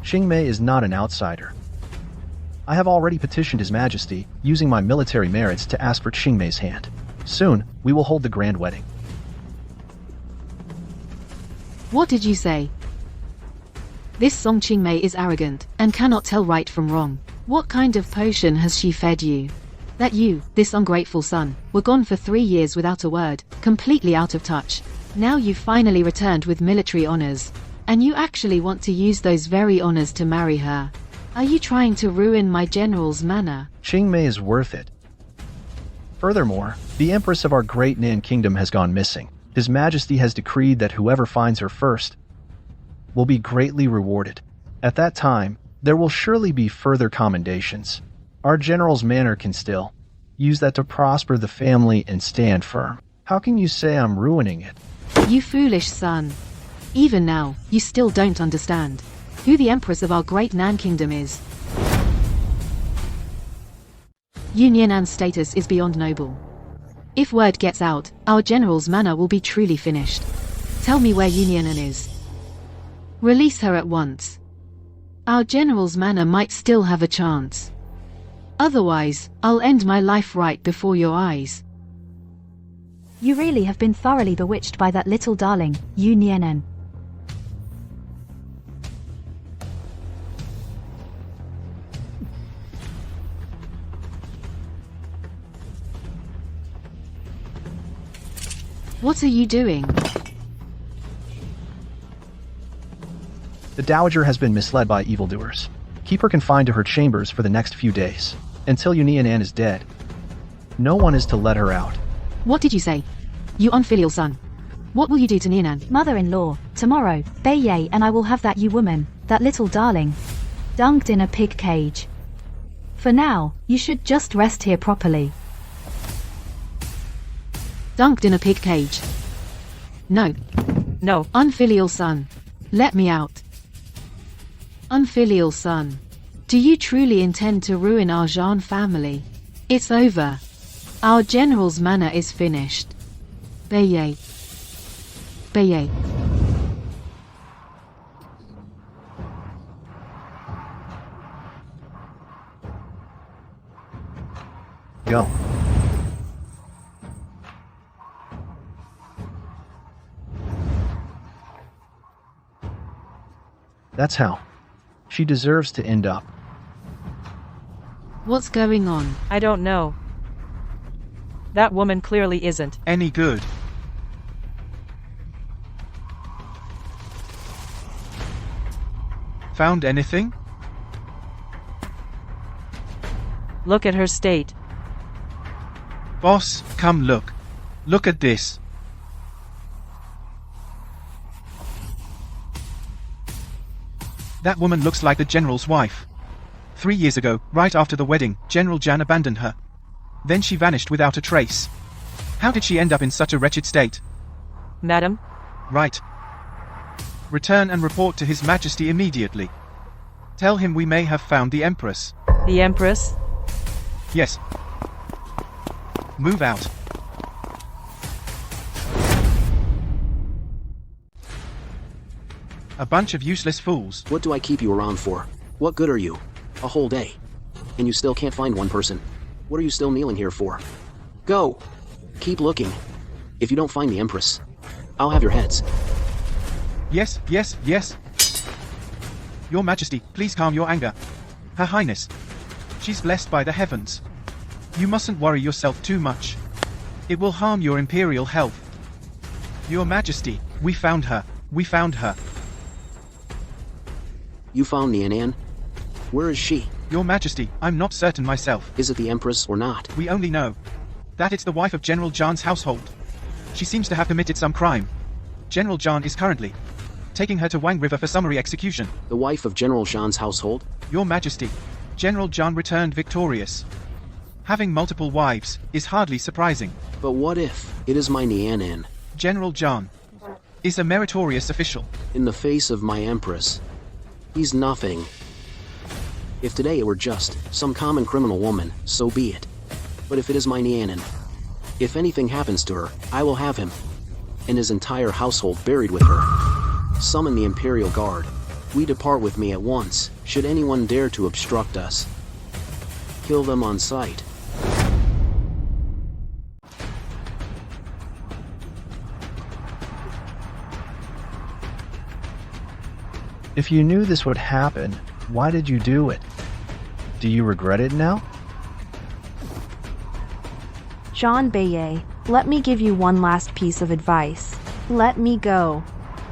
Qingmei is not an outsider. I have already petitioned His Majesty, using my military merits to ask for Qingmei's hand. Soon, we will hold the grand wedding. What did you say? This Song Qingmei is arrogant, and cannot tell right from wrong. What kind of potion has she fed you? That you, this ungrateful son, were gone for 3 years without a word, completely out of touch. Now you've finally returned with military honors, and you actually want to use those very honors to marry her. Are you trying to ruin my general's manor? Qingmei is worth it. Furthermore, the Empress of our great Nan kingdom has gone missing. His Majesty has decreed that whoever finds her first will be greatly rewarded. At that time, there will surely be further commendations. Our general's manor can still use that to prosper the family and stand firm. How can you say I'm ruining it? You foolish son. Even now, you still don't understand who the Empress of our great Nan kingdom is. Nian'an's status is beyond noble. If word gets out, our general's manor will be truly finished. Tell me where Nian'an is. Release her at once. Our general's manor might still have a chance. Otherwise, I'll end my life right before your eyes. You really have been thoroughly bewitched by that little darling, Nian'an. What are you doing? The Dowager has been misled by evildoers. Keep her confined to her chambers for the next few days, until Nian'an is dead. No one is to let her out. What did you say? You unfilial son. What will you do to Nian'an? Mother-in-law, tomorrow, Beiye and I will have that woman, that little darling, dunked in a pig cage. For now, you should just rest here properly. Dunked in a pig cage. No. No. Unfilial son. Let me out. Unfilial son. Do you truly intend to ruin our Zhan family? It's over. Our general's manor is finished. Beiye. Beiye. Go. That's how. She deserves to end up. What's going on? I don't know. That woman clearly isn't. Any good? Found anything? Look at her state. Boss, come look. Look at this. That woman looks like the general's wife. 3 years ago, right after the wedding, General Zhan abandoned her. Then she vanished without a trace. How did she end up in such a wretched state? Madam? Right. Return and report to His Majesty immediately. Tell him we may have found the Empress. The Empress? Yes. Move out. A bunch of useless fools. What do I keep you around for? What good are you? A whole day. And you still can't find one person. What are you still kneeling here for? Go! Keep looking. If you don't find the Empress, I'll have your heads. Yes, yes, yes. Your Majesty, please calm your anger. Her Highness. She's blessed by the heavens. You mustn't worry yourself too much. It will harm your Imperial health. Your Majesty, we found her. We found her. You found Nian'an? Where is she? Your Majesty, I'm not certain myself. Is it the Empress or not? We only know that it's the wife of General Zhan's household. She seems to have committed some crime. General Zhan is currently taking her to Wang River for summary execution. The wife of General Zhan's household? Your Majesty, General Zhan returned victorious. Having multiple wives is hardly surprising. But what if it is my Nian'an? General Zhan is a meritorious official. In the face of my Empress, he's nothing. If today it were just some common criminal woman, so be it. But if it is my Nian'an, if anything happens to her, I will have him and his entire household buried with her. Summon the Imperial Guard. We depart with me at once, should anyone dare to obstruct us. Kill them on sight. If you knew this would happen, why did you do it? Do you regret it now? Zhan Beiye, let me give you one last piece of advice. Let me go.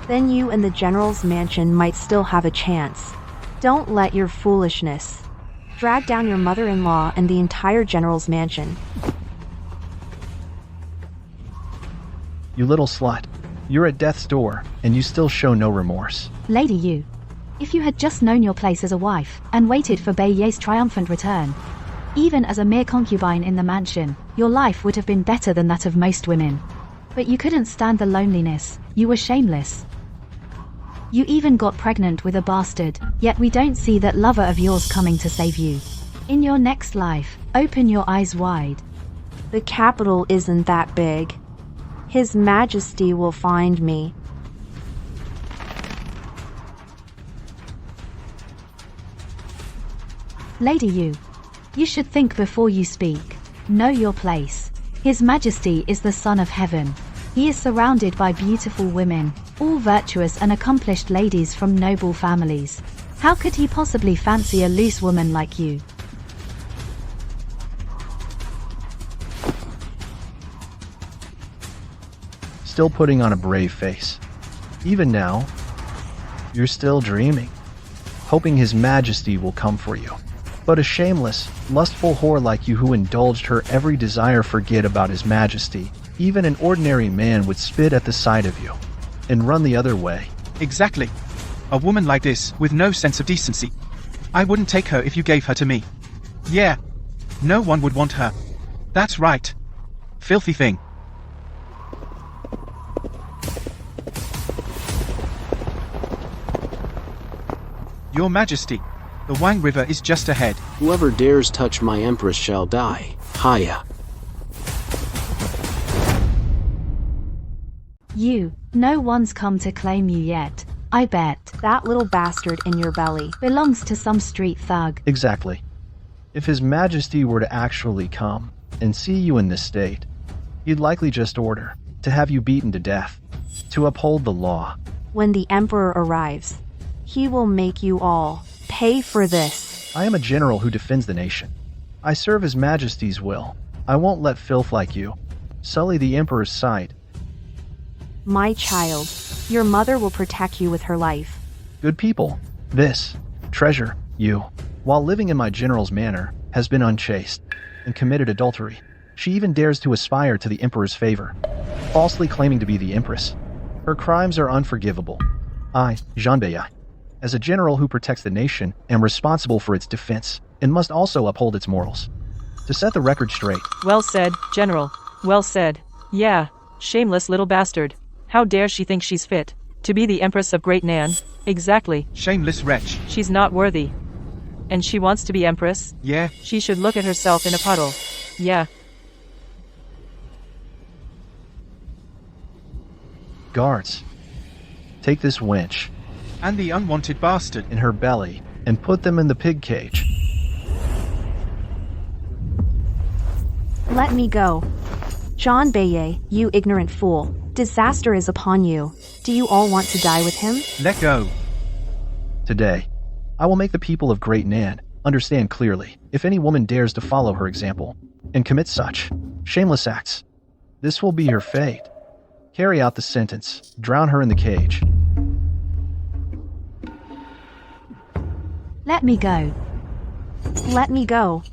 Then you and the general's mansion might still have a chance. Don't let your foolishness drag down your mother-in-law and the entire general's mansion. You little slut. You're at death's door, and you still show no remorse. Lady Yu, if you had just known your place as a wife, and waited for Beiye's triumphant return, even as a mere concubine in the mansion, your life would have been better than that of most women. But you couldn't stand the loneliness, you were shameless. You even got pregnant with a bastard, yet we don't see that lover of yours coming to save you. In your next life, open your eyes wide. The capital isn't that big. His Majesty will find me. Lady Yu, you should think before you speak. Know your place. His Majesty is the Son of Heaven. He is surrounded by beautiful women, all virtuous and accomplished ladies from noble families. How could he possibly fancy a loose woman like you? Still putting on a brave face. Even now, you're still dreaming, hoping His Majesty will come for you. But a shameless, lustful whore like you who indulged her every desire forget about His Majesty. Even an ordinary man would spit at the sight of you and run the other way. Exactly. A woman like this, with no sense of decency. I wouldn't take her if you gave her to me. Yeah. No one would want her. That's right. Filthy thing. Your Majesty, the Wang River is just ahead. Whoever dares touch my Empress shall die. Haya. No one's come to claim you yet. I bet. That little bastard in your belly Belongs to some street thug. Exactly. If His Majesty were to actually come and see you in this state, he'd likely just order to have you beaten to death, to uphold the law. When the Emperor arrives, he will make you all pay for this. I am a general who defends the nation. I serve His Majesty's will. I won't let filth like you sully the Emperor's sight. My child, your mother will protect you with her life. Good people, this treasure, you, while living in my general's manor, has been unchaste and committed adultery. She even dares to aspire to the Emperor's favor, falsely claiming to be the Empress. Her crimes are unforgivable. I, Zhan Beiye, as a general who protects the nation, am responsible for its defense and must also uphold its morals. To set the record straight. Well said, General. Well said. Yeah, shameless little bastard. How dare she think she's fit to be the Empress of Great Nian'an? Exactly. Shameless wretch. She's not worthy. And she wants to be Empress? Yeah. She should look at herself in a puddle. Yeah. Guards, take this wench And the unwanted bastard. in her belly and put them in the pig cage. Let me go. Zhan Beiye, you ignorant fool. Disaster is upon you. Do you all want to die with him? Let go. Today, I will make the people of Great Nian'an understand clearly if any woman dares to follow her example and commit such shameless acts. This will be her fate. Carry out the sentence. Drown her in the cage. Let me go. Let me go.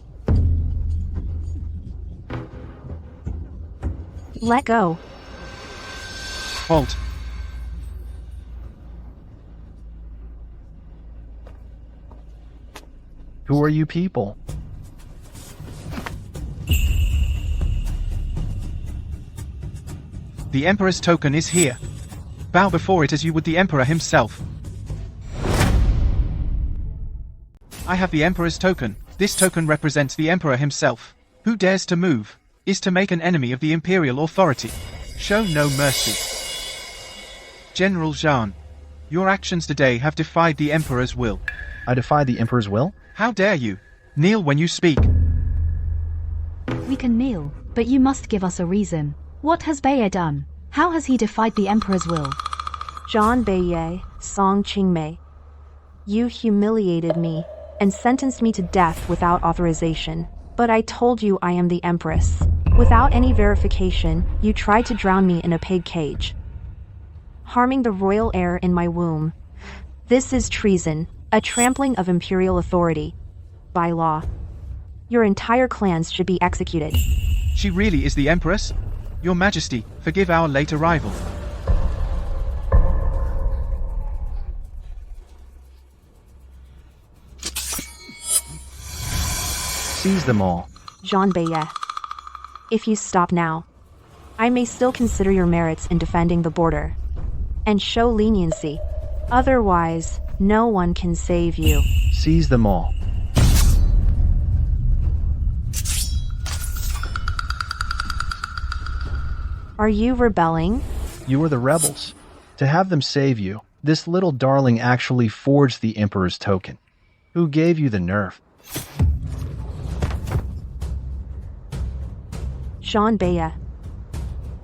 Let go. Halt. Who are you people? The Emperor's token is here. Bow before it as you would the Emperor himself. I have the Emperor's token. This token represents the Emperor himself. Who dares to move is to make an enemy of the Imperial authority. Show no mercy. General Zhan, your actions today have defied the Emperor's will. I defy the Emperor's will? How dare you? Kneel when you speak. We can kneel, but you must give us a reason. What has Beiye done? How has he defied the Emperor's will? Zhan Beiye, Song Qingmei. You humiliated me and sentenced me to death without authorization. But I told you I am the Empress. Without any verification, you tried to drown me in a pig cage, harming the royal heir in my womb. This is treason, a trampling of imperial authority. By law, your entire clans should be executed. She really is the Empress? Your Majesty, forgive our late arrival. Seize them all. Zhan Beiye, if you stop now, I may still consider your merits in defending the border and show leniency. Otherwise, no one can save you. Seize them all. Are you rebelling? You are the rebels. To have them save you, this little darling actually forged the Emperor's token. Who gave you the nerve? Zhan Beiye,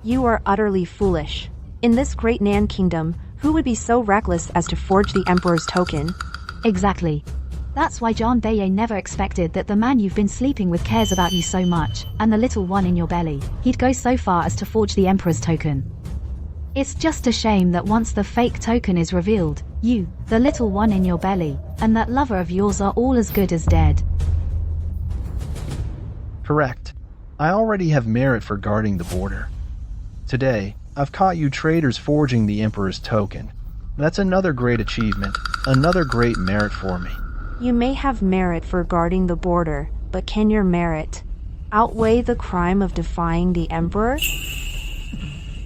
you are utterly foolish. In this great Nian'an kingdom, who would be so reckless as to forge the Emperor's token? Exactly. That's why Zhan Beiye never expected that the man you've been sleeping with cares about you so much, and the little one in your belly. He'd go so far as to forge the Emperor's token. It's just a shame that once the fake token is revealed, you, the little one in your belly, and that lover of yours are all as good as dead. Correct. I already have merit for guarding the border. Today, I've caught you traitors forging the Emperor's token. That's another great achievement, another great merit for me. You may have merit for guarding the border, but can your merit outweigh the crime of defying the Emperor?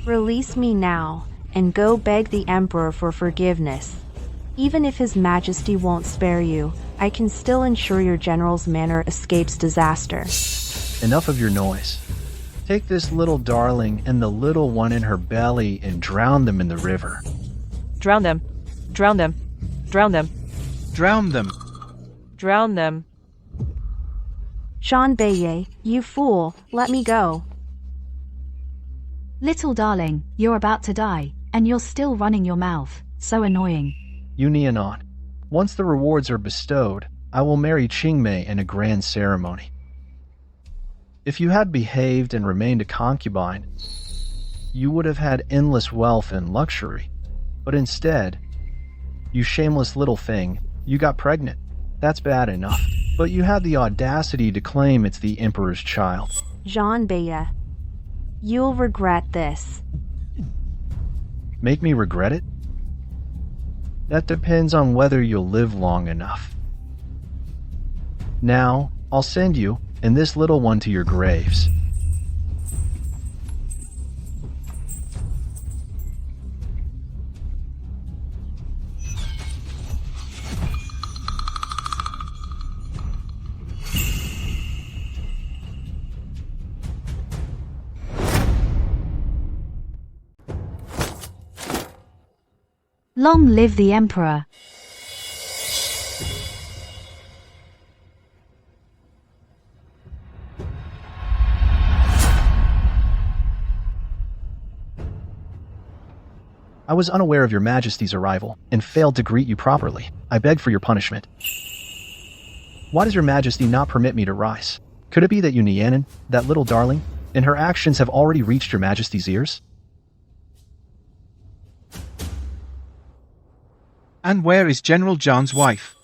Release me now, and go beg the Emperor for forgiveness. Even if His Majesty won't spare you, I can still ensure your general's manor escapes disaster. Enough of your noise. Take this little darling and the little one in her belly and drown them in the river. Drown them. Drown them. Drown them. Drown them. Drown them. Zhan Beiye, you fool, let me go. Little darling, you're about to die, and you're still running your mouth. So annoying. You Nian'an. Once the rewards are bestowed, I will marry Qingmei in a grand ceremony. If you had behaved and remained a concubine, you would have had endless wealth and luxury. But instead, you shameless little thing, you got pregnant. That's bad enough. But you had the audacity to claim it's the Emperor's child. Zhan Beiye, you'll regret this. Make me regret it? That depends on whether you'll live long enough. Now, I'll send you and this little one to your graves. Long live the Emperor. I was unaware of your Majesty's arrival and failed to greet you properly. I beg for your punishment. Why does your Majesty not permit me to rise? Could it be that you Nian'an, that little darling, and her actions have already reached your Majesty's ears? And where is General Zhan's wife?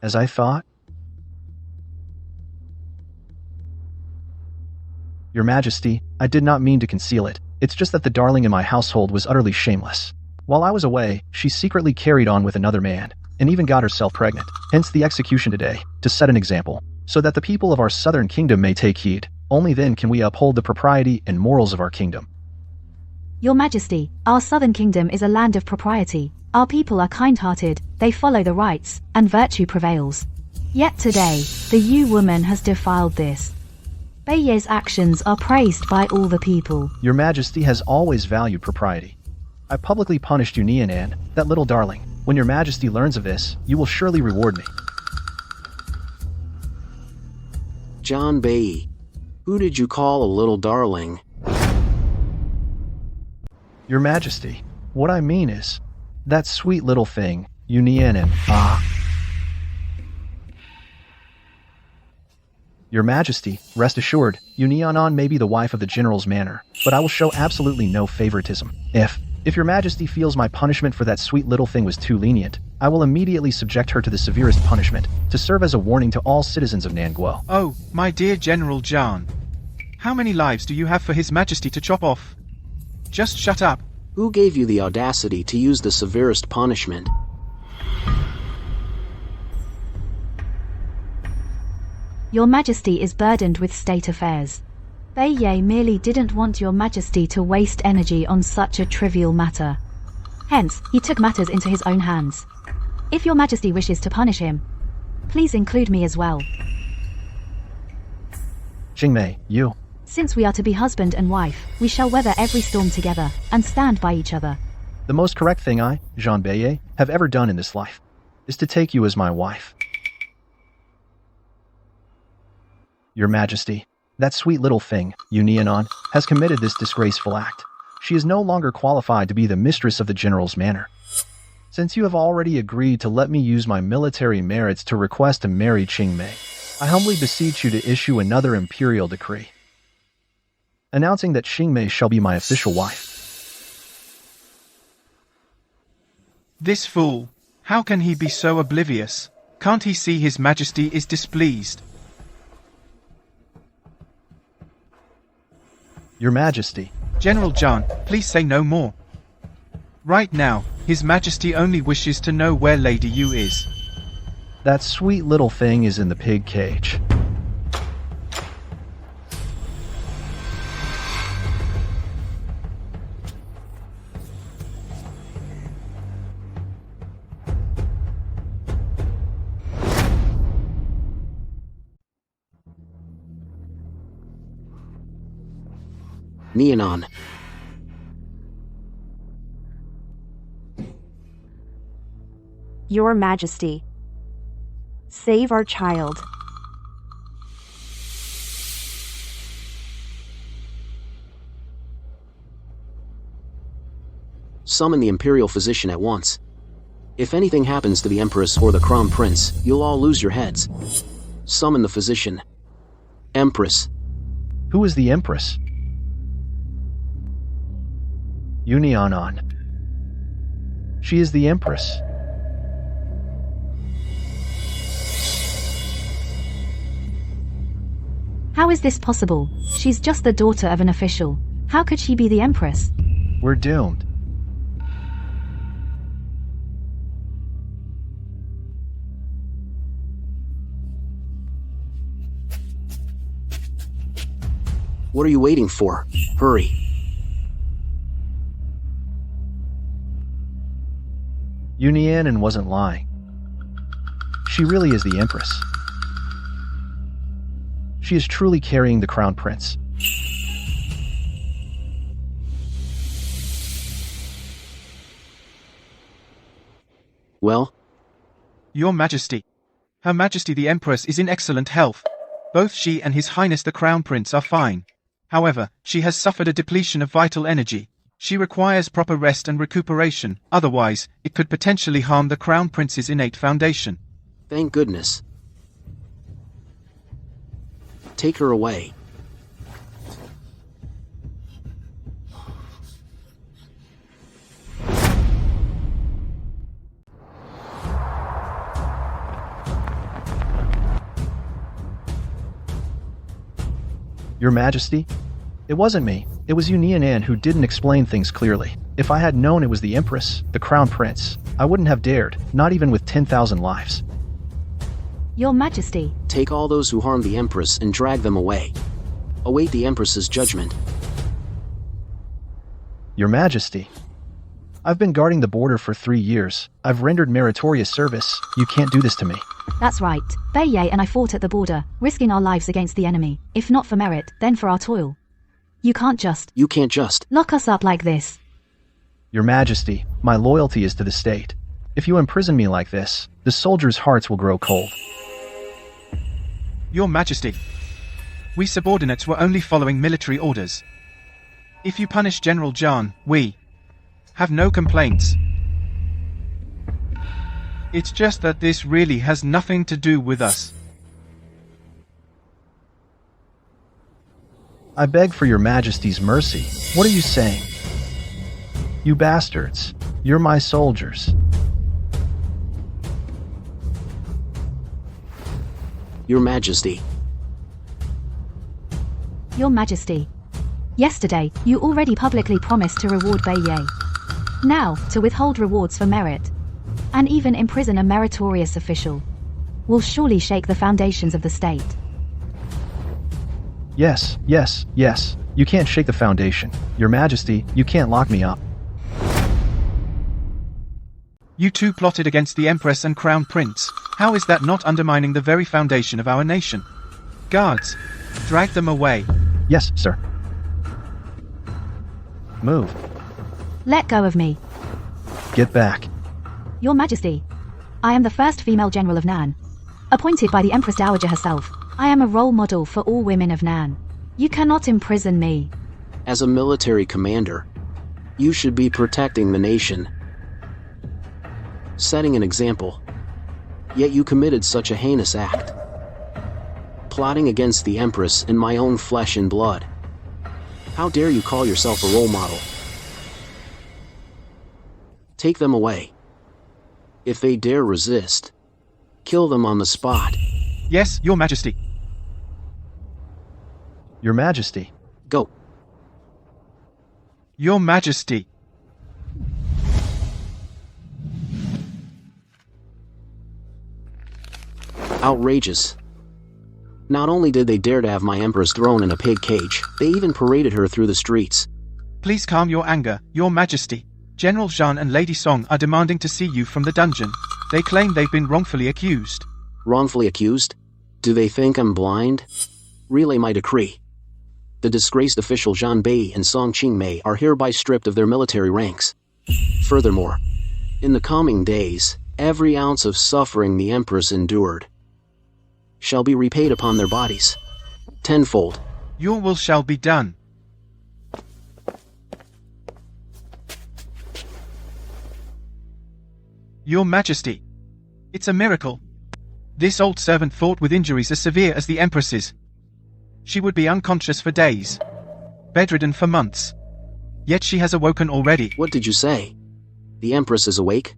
As I thought. Your Majesty, I did not mean to conceal it. It's just that the darling in my household was utterly shameless. While I was away, she secretly carried on with another man, and even got herself pregnant. Hence the execution today, to set an example, so that the people of our southern kingdom may take heed. Only then can we uphold the propriety and morals of our kingdom. Your Majesty, our southern kingdom is a land of propriety. Our people are kind-hearted, they follow the rights, and virtue prevails. Yet today, the Yu woman has defiled this. Beiye's actions are praised by all the people. Your Majesty has always valued propriety. I publicly punished you Nian'an, that little darling. When your Majesty learns of this, you will surely reward me. Zhan Beiye, who did you call a little darling? Your Majesty, what I mean is, that sweet little thing, you Nian'an, Your Majesty, rest assured, you Nian'an may be the wife of the General's manor, but I will show absolutely no favoritism. If your Majesty feels my punishment for that sweet little thing was too lenient, I will immediately subject her to the severest punishment, to serve as a warning to all citizens of Nanguo. Oh, my dear General Zhan. How many lives do you have for His Majesty to chop off? Just shut up. Who gave you the audacity to use the severest punishment? Your Majesty is burdened with state affairs. Beiye merely didn't want your Majesty to waste energy on such a trivial matter. Hence, he took matters into his own hands. If your Majesty wishes to punish him, please include me as well. Qingmei, you. Since we are to be husband and wife, we shall weather every storm together, and stand by each other. The most correct thing I, Zhan Beiye, have ever done in this life, is to take you as my wife. Your Majesty, that sweet little thing, you Nian'an, has committed this disgraceful act. She is no longer qualified to be the mistress of the General's manor. Since you have already agreed to let me use my military merits to request to marry Qingmei, I humbly beseech you to issue another Imperial decree, announcing that Qingmei shall be my official wife. This fool. How can he be so oblivious? Can't he see His Majesty is displeased? Your Majesty. General Zhan, please say no more. Right now, His Majesty only wishes to know where Lady Yu is. That sweet little thing is in the pig cage. Nian'an. Your Majesty. Save our child. Summon the Imperial physician at once. If anything happens to the Empress or the Crown Prince, you'll all lose your heads. Summon the physician. Empress. Who is the Empress? Nian'an. She is the Empress. How is this possible? She's just the daughter of an official. How could she be the Empress? We're doomed. What are you waiting for? Hurry. Nian'an wasn't lying. She really is the Empress. She is truly carrying the Crown Prince. Well? Your Majesty. Her Majesty the Empress is in excellent health. Both she and His Highness the Crown Prince are fine. However, she has suffered a depletion of vital energy. She requires proper rest and recuperation, otherwise, it could potentially harm the Crown Prince's innate foundation. Thank goodness. Take her away. Your Majesty? It wasn't me. It was Nian'an who didn't explain things clearly. If I had known it was the Empress, the Crown Prince, I wouldn't have dared, not even with 10,000 lives. Your Majesty. Take all those who harmed the Empress and drag them away. Await the Empress's judgment. Your Majesty. I've been guarding the border for 3 years. I've rendered meritorious service. You can't do this to me. That's right. Beiye and I fought at the border, risking our lives against the enemy. If not for merit, then for our toil. You can't just lock us up like this. Your Majesty, my loyalty is to the state. If you imprison me like this, the soldiers' hearts will grow cold. Your Majesty. We subordinates were only following military orders. If you punish General Zhan, we have no complaints. It's just that this really has nothing to do with us. I beg for your Majesty's mercy. What are you saying? You bastards. You're my soldiers. Your Majesty. Your Majesty. Yesterday, you already publicly promised to reward Beiye. Now, to withhold rewards for merit, and even imprison a meritorious official, will surely shake the foundations of the state. Yes, yes, yes. You can't shake the foundation. Your Majesty, you can't lock me up. You two plotted against the Empress and Crown Prince. How is that not undermining the very foundation of our nation? Guards, drag them away. Yes, sir. Move. Let go of me. Get back. Your Majesty. I am the first female general of Nian'an, appointed by the Empress Dowager herself. I am a role model for all women of Nian'an. You cannot imprison me. As a military commander, you should be protecting the nation, setting an example. Yet you committed such a heinous act, plotting against the Empress in my own flesh and blood. How dare you call yourself a role model? Take them away. If they dare resist, kill them on the spot. Yes, Your Majesty. Your Majesty. Go. Your Majesty. Outrageous. Not only did they dare to have my Empress thrown in a pig cage, they even paraded her through the streets. Please calm your anger, Your Majesty. General Zhan and Lady Song are demanding to see you from the dungeon. They claim they've been wrongfully accused. Wrongfully accused? Do they think I'm blind? Relay my decree. the disgraced official Zhan Beiye and Song Qingmei are hereby stripped of their military ranks. Furthermore, in the coming days, every ounce of suffering the Empress endured shall be repaid upon their bodies, tenfold. Your will shall be done. Your Majesty. It's a miracle. This old servant fought with injuries as severe as the Empress's. She would be unconscious for days, bedridden for months. Yet she has awoken already. What did you say? The Empress is awake?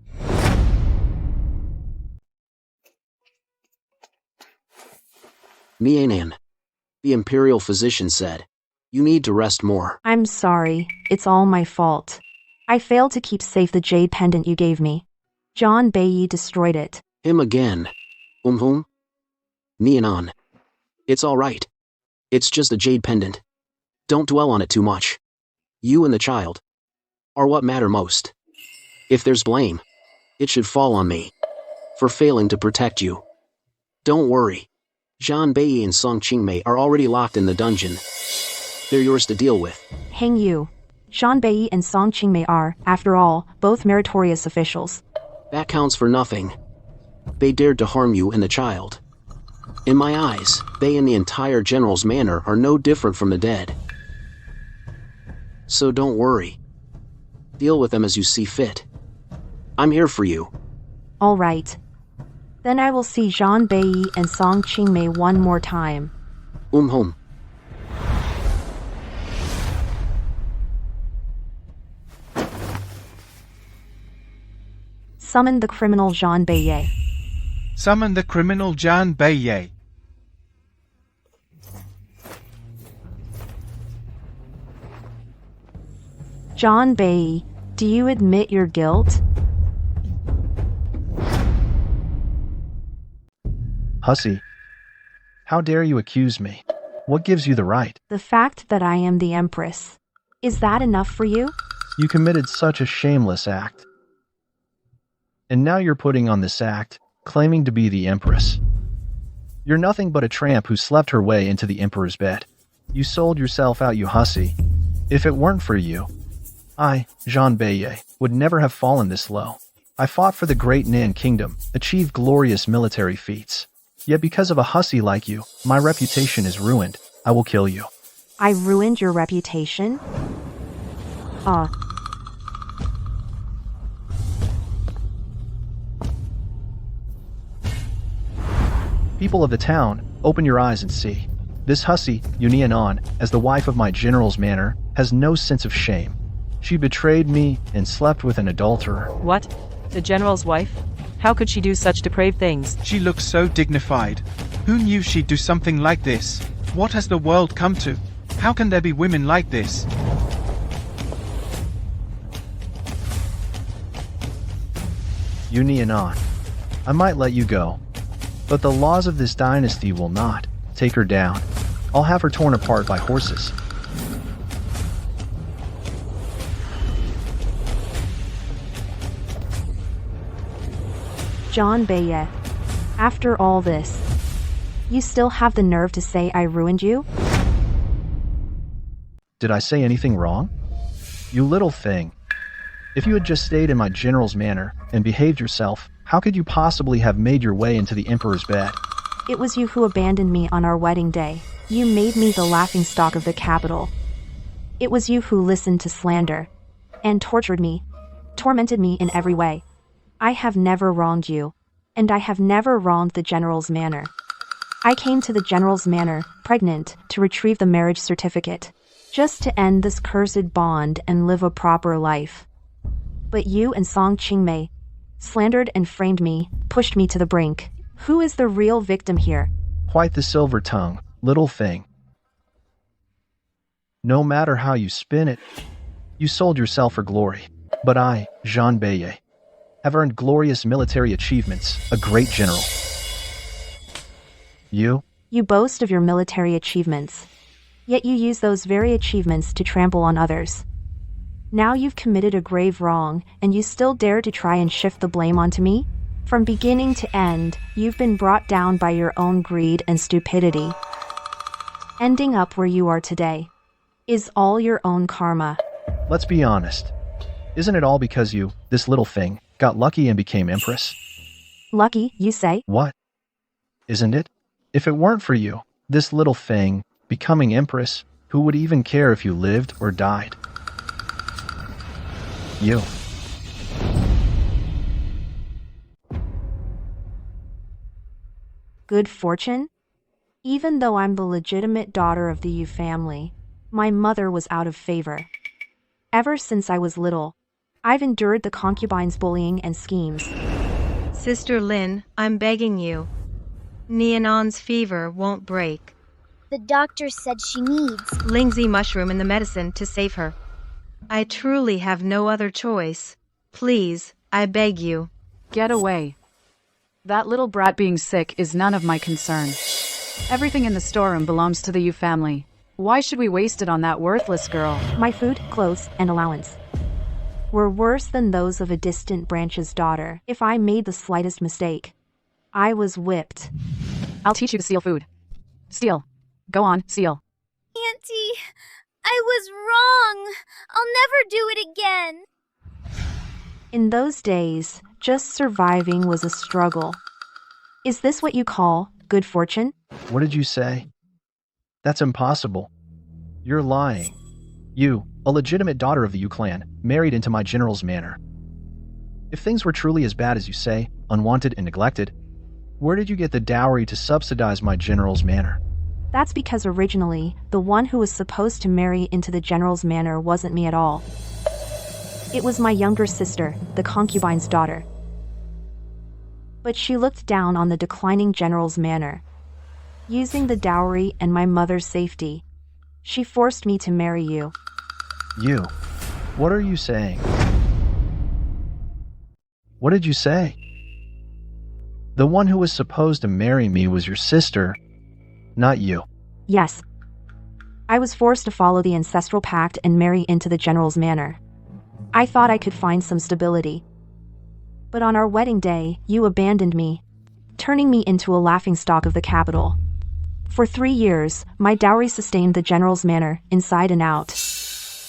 Nian'an, the Imperial physician said, you need to rest more. I'm sorry, it's all my fault. I failed to keep safe the jade pendant you gave me. Zhan Beiye destroyed it. Him again. Whom? Nian'an. It's all right. It's just a jade pendant. Don't dwell on it too much. You and the child are what matter most. If there's blame, it should fall on me for failing to protect you. Don't worry. Zhan Beiye and Song Qingmei are already locked in the dungeon. They're yours to deal with. Hengyu. Zhan Beiye and Song Qingmei are, after all, both meritorious officials. That counts for nothing. They dared to harm you and the child. In my eyes, they and the entire general's manor are no different from the dead. So don't worry. Deal with them as you see fit. I'm here for you. All right. Then I will see Zhan Beiye and Song Qingmei one more time. Home. Summon the criminal Zhan Beiye. Summon the criminal Zhan Beiye. Zhan Beiye, do you admit your guilt? Hussy, how dare you accuse me? What gives you the right? The fact that I am the Empress. Is that enough for you? You committed such a shameless act. And now you're putting on this act, claiming to be the Empress. You're nothing but a tramp who slept her way into the Emperor's bed. You sold yourself out, you hussy. If it weren't for you, I, Zhan Beiye, would never have fallen this low. I fought for the great Nian'an kingdom, achieved glorious military feats. Yet because of a hussy like you, my reputation is ruined. I will kill you. I ruined your reputation? People of the town, open your eyes and see. This hussy, Nian'an, as the wife of my general's manor, has no sense of shame. She betrayed me and slept with an adulterer. What? The general's wife? How could she do such depraved things? She looks so dignified. Who knew she'd do something like this? What has the world come to? How can there be women like this? Nian'an, I might let you go, but the laws of this dynasty will not. Take her down. I'll have her torn apart by horses. Zhan Beiye, after all this, you still have the nerve to say I ruined you? Did I say anything wrong? You little thing. If you had just stayed in my general's manor and behaved yourself, how could you possibly have made your way into the Emperor's bed? It was you who abandoned me on our wedding day. You made me the laughingstock of the capital. It was you who listened to slander and tormented me in every way. I have never wronged you, and I have never wronged the general's manor. I came to the general's manor, pregnant, to retrieve the marriage certificate, just to end this cursed bond and live a proper life. But you and Song Qingmei slandered and framed me, pushed me to the brink. Who is the real victim here? Quite the silver tongue, little thing. No matter how you spin it, you sold yourself for glory. But I, Zhan Beiye, have earned glorious military achievements, a great general. You boast of your military achievements, yet you use those very achievements to trample on others. Now you've committed a grave wrong, and you still dare to try and shift the blame onto me? From beginning to end, you've been brought down by your own greed and stupidity, ending up where you are today. Is all your own karma. Let's be honest. Isn't it all because you, this little thing, got lucky and became Empress? Lucky, you say? What? Isn't it? If it weren't for you, this little thing, becoming Empress, who would even care if you lived or died? You. Good fortune? Even though I'm the legitimate daughter of the Yu family, my mother was out of favor. Ever since I was little, I've endured the concubines' bullying and schemes. Sister Lin, I'm begging you. Nian'an's fever won't break. The doctor said she needs Lingzi mushroom in the medicine to save her. I truly have no other choice. Please, I beg you. Get away. That little brat being sick is none of my concern. Everything in the storeroom belongs to the Yu family. Why should we waste it on that worthless girl? My food, clothes, and allowance were worse than those of a distant branch's daughter. If I made the slightest mistake, I was whipped. I'll teach you to steal food. Steal. Go on, steal. Auntie, I was wrong. I'll never do it again. In those days, just surviving was a struggle. Is this what you call good fortune? What did you say? That's impossible. You're lying. You, a legitimate daughter of the Yu clan, married into my general's manor. If things were truly as bad as you say, unwanted and neglected, where did you get the dowry to subsidize my general's manor? That's because originally, the one who was supposed to marry into the general's manor wasn't me at all. It was my younger sister, the concubine's daughter. But she looked down on the declining general's manor. Using the dowry and my mother's safety, she forced me to marry you. You? What are you saying? What did you say? The one who was supposed to marry me was your sister, not you. Yes. I was forced to follow the ancestral pact and marry into the general's manor. I thought I could find some stability. But on our wedding day, you abandoned me, turning me into a laughingstock of the capital. For 3 years, my dowry sustained the general's manor, inside and out.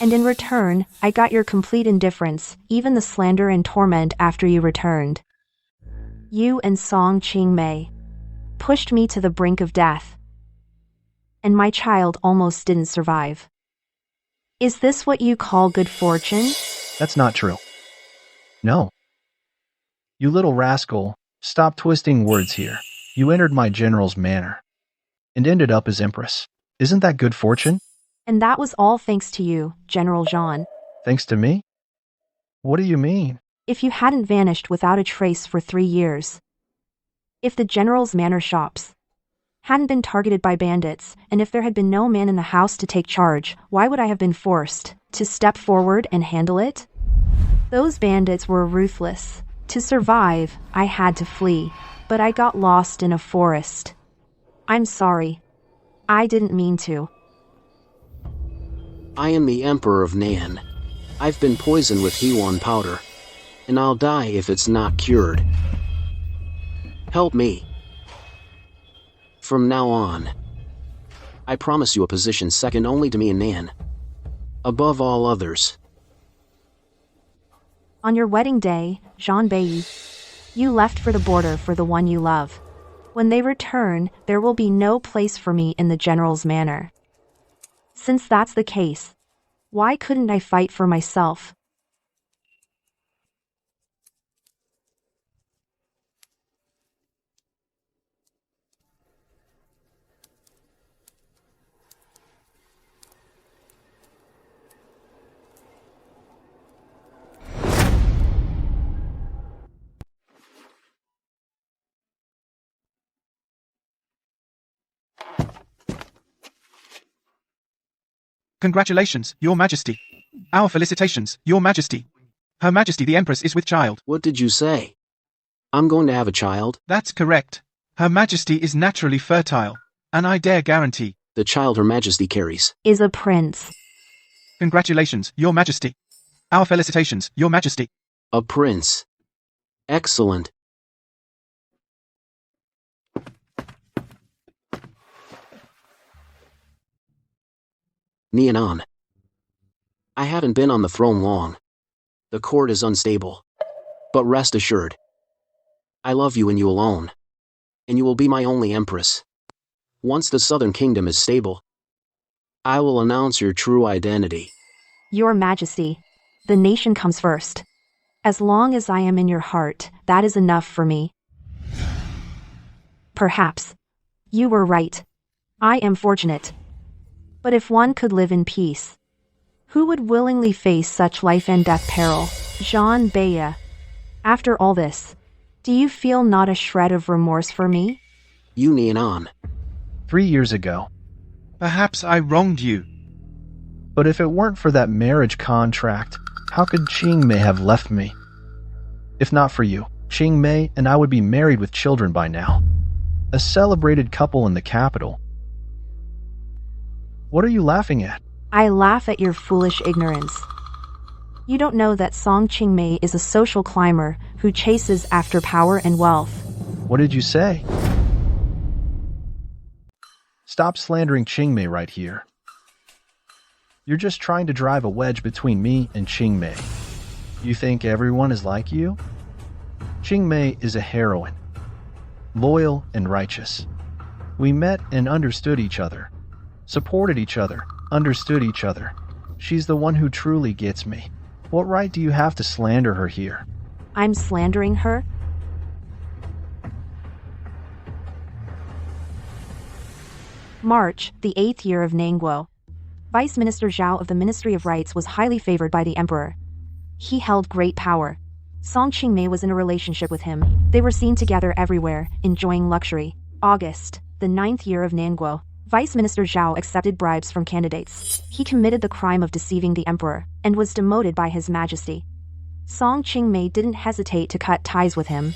And in return, I got your complete indifference, even the slander and torment after you returned. You and Song Qingmei pushed me to the brink of death. And my child almost didn't survive. Is this what you call good fortune? That's not true. No. You little rascal, stop twisting words here. You entered my general's manor and ended up as Empress. Isn't that good fortune? And that was all thanks to you, General Zhan. Thanks to me? What do you mean? If you hadn't vanished without a trace for 3 years, if the general's manor shops hadn't been targeted by bandits, and if there had been no man in the house to take charge, why would I have been forced to step forward and handle it? Those bandits were ruthless. To survive, I had to flee, but I got lost in a forest. I'm sorry. I didn't mean to. I am the Emperor of Nian'an. I've been poisoned with Hewan powder, and I'll die if it's not cured. Help me. From now on, I promise you a position second only to me in Nian'an, above all others. On your wedding day, Zhan Beiye, you left for the border for the one you love. When they return, there will be no place for me in the general's manor. Since that's the case, why couldn't I fight for myself? Congratulations, Your Majesty. Our felicitations, Your Majesty. Her Majesty the Empress is with child. What did you say? I'm going to have a child? That's correct. Her Majesty is naturally fertile, and I dare guarantee The child Her Majesty carries is a prince. Congratulations, Your Majesty. Our felicitations, Your Majesty. a prince. Excellent. Nian'an. I haven't been on the throne long. The court is unstable. But rest assured, I love you and you alone. And you will be my only empress. Once the Southern Kingdom is stable, I will announce your true identity. Your Majesty, the nation comes first. As long as I am in your heart, that is enough for me. Perhaps. You were right. I am fortunate. But if one could live in peace, who would willingly face such life and death peril? Zhan Beiye. After all this, do you feel not a shred of remorse for me? You Nian'an. 3 years ago. Perhaps I wronged you. But if it weren't for that marriage contract, how could Qingmei have left me? If not for you, Qingmei and I would be married with children by now. A celebrated couple in the capital. What are you laughing at? I laugh at your foolish ignorance. You don't know that Song Qingmei is a social climber who chases after power and wealth. What did you say? Stop slandering Qingmei right here. You're just trying to drive a wedge between me and Qingmei. You think everyone is like you? Qingmei is a heroine. Loyal and righteous. We met and understood each other. Supported each other. Understood each other. She's the one who truly gets me. What right do you have to slander her here? I'm slandering her? March, the 8th year of Nangguo. Vice Minister Zhao of the Ministry of Rights was highly favored by the Emperor. He held great power. Song Qingmei was in a relationship with him. They were seen together everywhere, enjoying luxury. August, the 9th year of Nangguo. Vice Minister Zhao accepted bribes from candidates. He committed the crime of deceiving the emperor, and was demoted by His Majesty. Song Qingmei didn't hesitate to cut ties with him.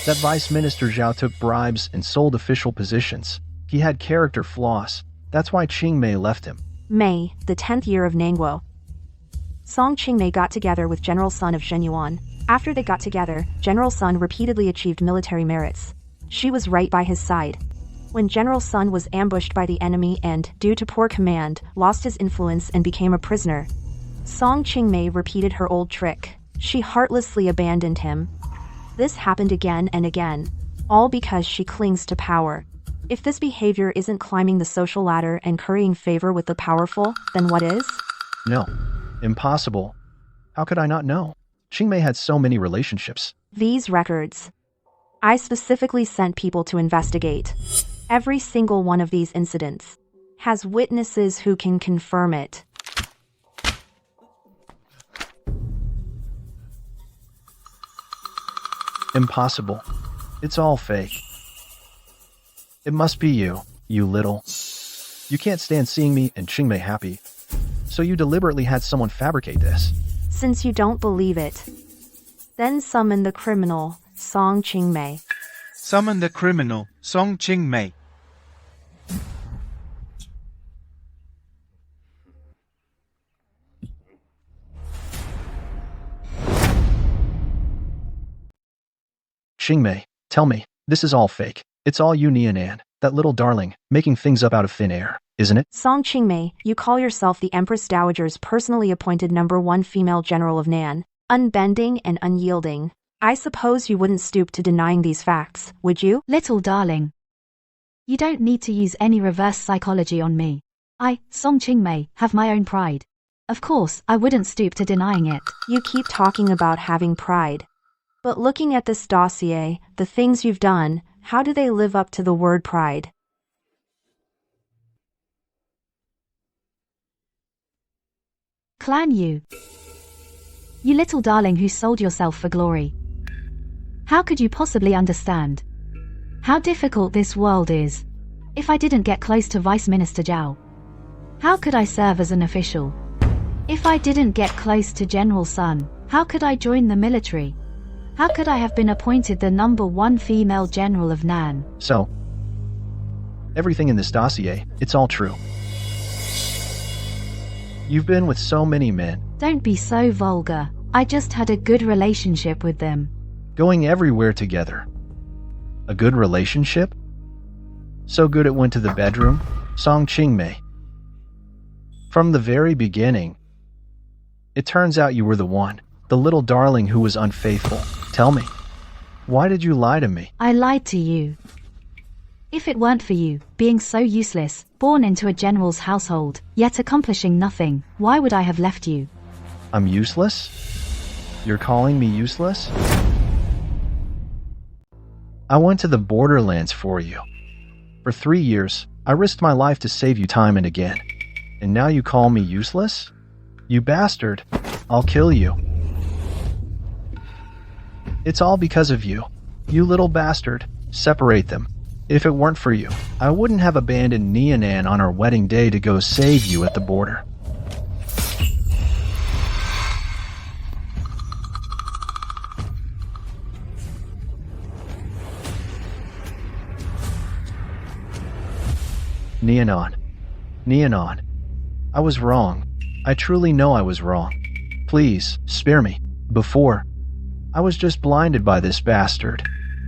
That Vice Minister Zhao took bribes and sold official positions. He had character flaws. That's why Qingmei left him. May, the 10th year of Nangguo. Song Qingmei got together with General Sun of Zhenyuan. After they got together, General Sun repeatedly achieved military merits. She was right by his side. When General Sun was ambushed by the enemy and, due to poor command, lost his influence and became a prisoner, Song Qingmei repeated her old trick. She heartlessly abandoned him. This happened again and again, all because she clings to power. If this behavior isn't climbing the social ladder and currying favor with the powerful, then what is? No. Impossible. How could I not know? Qingmei had so many relationships. These records. I specifically sent people to investigate. Every single one of these incidents has witnesses who can confirm it. Impossible. It's all fake. It must be you, you little. You can't stand seeing me and Qingmei happy. So you deliberately had someone fabricate this. Since you don't believe it, then summon the criminal, Song Qingmei. Summon the criminal, Song Qingmei. Qingmei, tell me, this is all fake. It's all you Nian'an, that little darling, making things up out of thin air, isn't it? Song Qingmei, you call yourself the Empress Dowager's personally appointed #1 female general of Nan, unbending and unyielding. I suppose you wouldn't stoop to denying these facts, would you? Little darling. You don't need to use any reverse psychology on me. I, Song Qingmei, have my own pride. Of course, I wouldn't stoop to denying it. You keep talking about having pride. But looking at this dossier, the things you've done, how do they live up to the word pride? Clan you. You little darling who sold yourself for glory. How could you possibly understand how difficult this world is? If I didn't get close to Vice Minister Zhao, how could I serve as an official? If I didn't get close to General Sun, how could I join the military? How could I have been appointed the #1 female general of Nan? So, everything in this dossier, it's all true. You've been with so many men. Don't be so vulgar. I just had a good relationship with them. Going everywhere together. A good relationship? So good it went to the bedroom? Song Qingmei. From the very beginning. It turns out you were the one, the little darling who was unfaithful. Tell me, why did you lie to me? I lied to you. If it weren't for you, being so useless, born into a general's household, yet accomplishing nothing, why would I have left you? I'm useless? You're calling me useless? I went to the borderlands for you. For 3 years, I risked my life to save you time and again. And now you call me useless? You bastard. I'll kill you. It's all because of you. You little bastard. Separate them. If it weren't for you, I wouldn't have abandoned Nian'an on our wedding day to go save you at the border. Nian'an. Nian'an. I was wrong. I truly know I was wrong. Please, spare me. Before, I was just blinded by this bastard.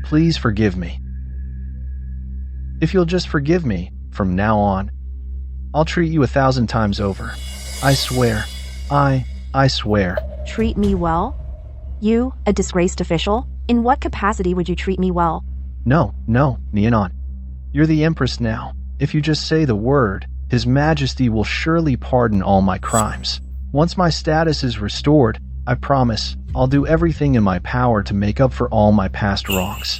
Please forgive me. If you'll just forgive me, from now on, I'll treat you 1,000 times over. I swear. I swear. Treat me well? You, a disgraced official? In what capacity would you treat me well? No, Nian'an. You're the Empress now. If you just say the word, His Majesty will surely pardon all my crimes. Once my status is restored, I promise I'll do everything in my power to make up for all my past wrongs.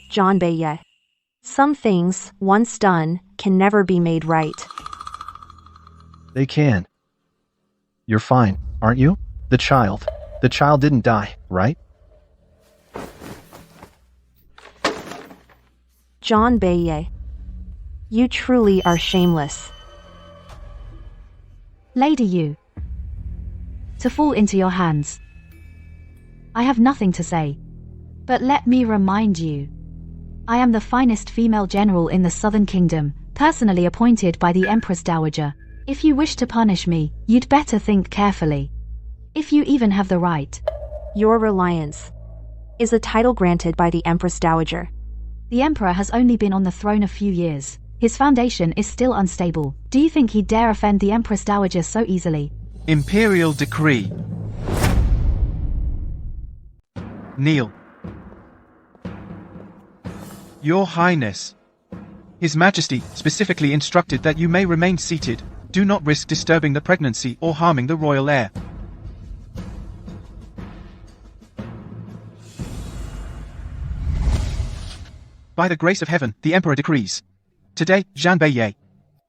Zhan Beiye. Some things, once done, can never be made right. They can. You're fine, aren't you? The child didn't die, right? Zhan Beiye. You truly are shameless. Lady Yu. To fall into your hands. I have nothing to say. But let me remind you. I am the finest female general in the Southern Kingdom, personally appointed by the Empress Dowager. If you wish to punish me, you'd better think carefully. If you even have the right. Your reliance is a title granted by the Empress Dowager. The Emperor has only been on the throne a few years. His foundation is still unstable. Do you think he'd dare offend the Empress Dowager so easily? Imperial decree. Kneel. Your Highness. His Majesty specifically instructed that you may remain seated. Do not risk disturbing the pregnancy or harming the royal heir. By the grace of heaven, the Emperor decrees. Today, Zhan Beiye.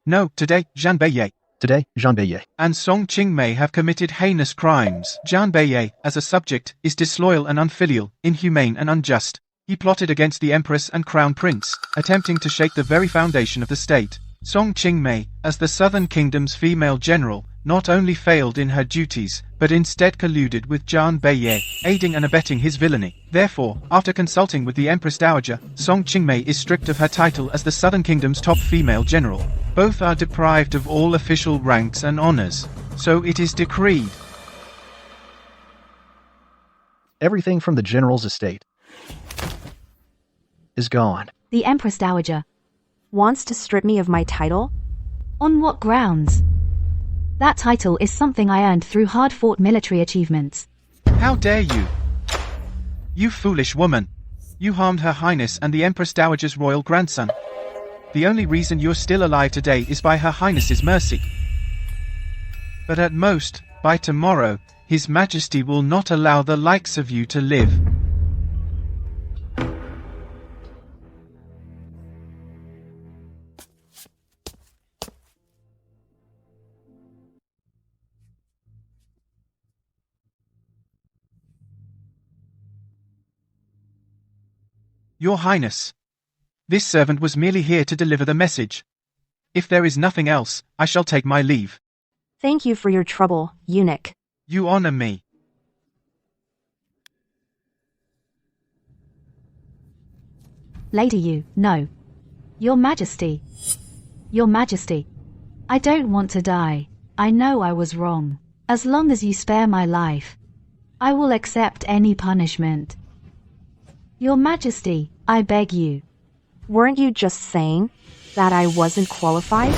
No, today, Zhan Beiye. Today, Zhan Beiye and Song Qingmei have committed heinous crimes. Zhan Beiye, as a subject, is disloyal and unfilial, inhumane and unjust. He plotted against the Empress and Crown Prince, attempting to shake the very foundation of the state. Song Qingmei, as the Southern Kingdom's female general, not only failed in her duties, but instead colluded with Zhan Beiye, aiding and abetting his villainy. Therefore, after consulting with the Empress Dowager, Song Qingmei is stripped of her title as the Southern Kingdom's top female general. Both are deprived of all official ranks and honors. So it is decreed. Everything from the general's estate is gone. The Empress Dowager wants to strip me of my title? On what grounds? That title is something I earned through hard-fought military achievements. How dare you? You foolish woman. You harmed Her Highness and the Empress Dowager's royal grandson. The only reason you're still alive today is by Her Highness's mercy. But at most, by tomorrow, His Majesty will not allow the likes of you to live. Your Highness. This servant was merely here to deliver the message. If there is nothing else, I shall take my leave. Thank you for your trouble, eunuch. You honor me. Lady Yu, no. Your Majesty. Your Majesty. I don't want to die. I know I was wrong. As long as you spare my life, I will accept any punishment. Your Majesty, I beg you. Weren't you just saying that I wasn't qualified?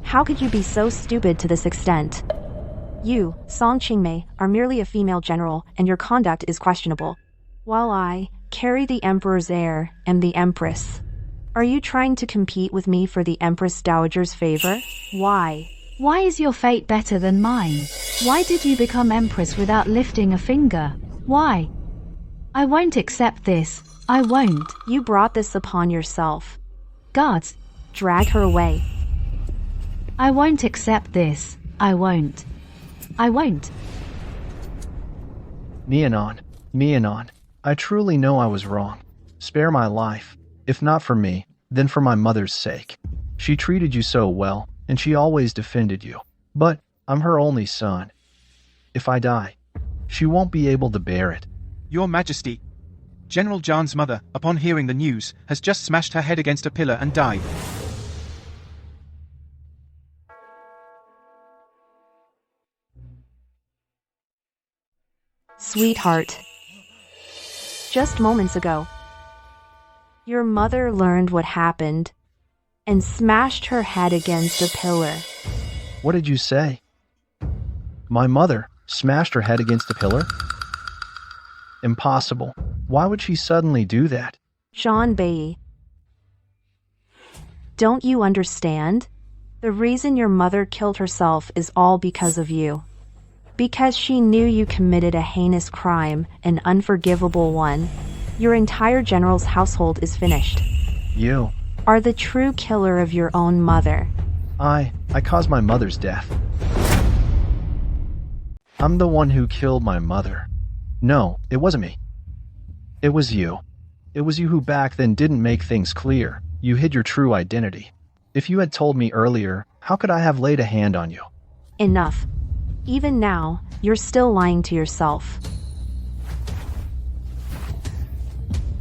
How could you be so stupid to this extent? You, Song Qingmei, are merely a female general, and your conduct is questionable. While I carry the Emperor's heir, am the Empress. Are you trying to compete with me for the Empress Dowager's favor? Why? Why is your fate better than mine? Why did you become Empress without lifting a finger? Why? I won't accept this. I won't. You brought this upon yourself. Guards, drag her away. I won't accept this. I won't. I won't. Nian'an, I truly know I was wrong. Spare my life. If not for me, then for my mother's sake. She treated you so well, and she always defended you. But I'm her only son. If I die, she won't be able to bear it. Your Majesty, General Zhan's mother, upon hearing the news, has just smashed her head against a pillar and died. Sweetheart. Just moments ago, your mother learned what happened and smashed her head against a pillar. What did you say? My mother smashed her head against a pillar? Impossible. Why would she suddenly do that? Zhan Beiye. Don't you understand? The reason your mother killed herself is all because of you. Because she knew you committed a heinous crime, an unforgivable one. Your entire general's household is finished. You are the true killer of your own mother. I caused my mother's death. I'm the one who killed my mother. No, it wasn't me. It was you. It was you who back then didn't make things clear. You hid your true identity. If you had told me earlier, how could I have laid a hand on you? Enough. Even now, you're still lying to yourself.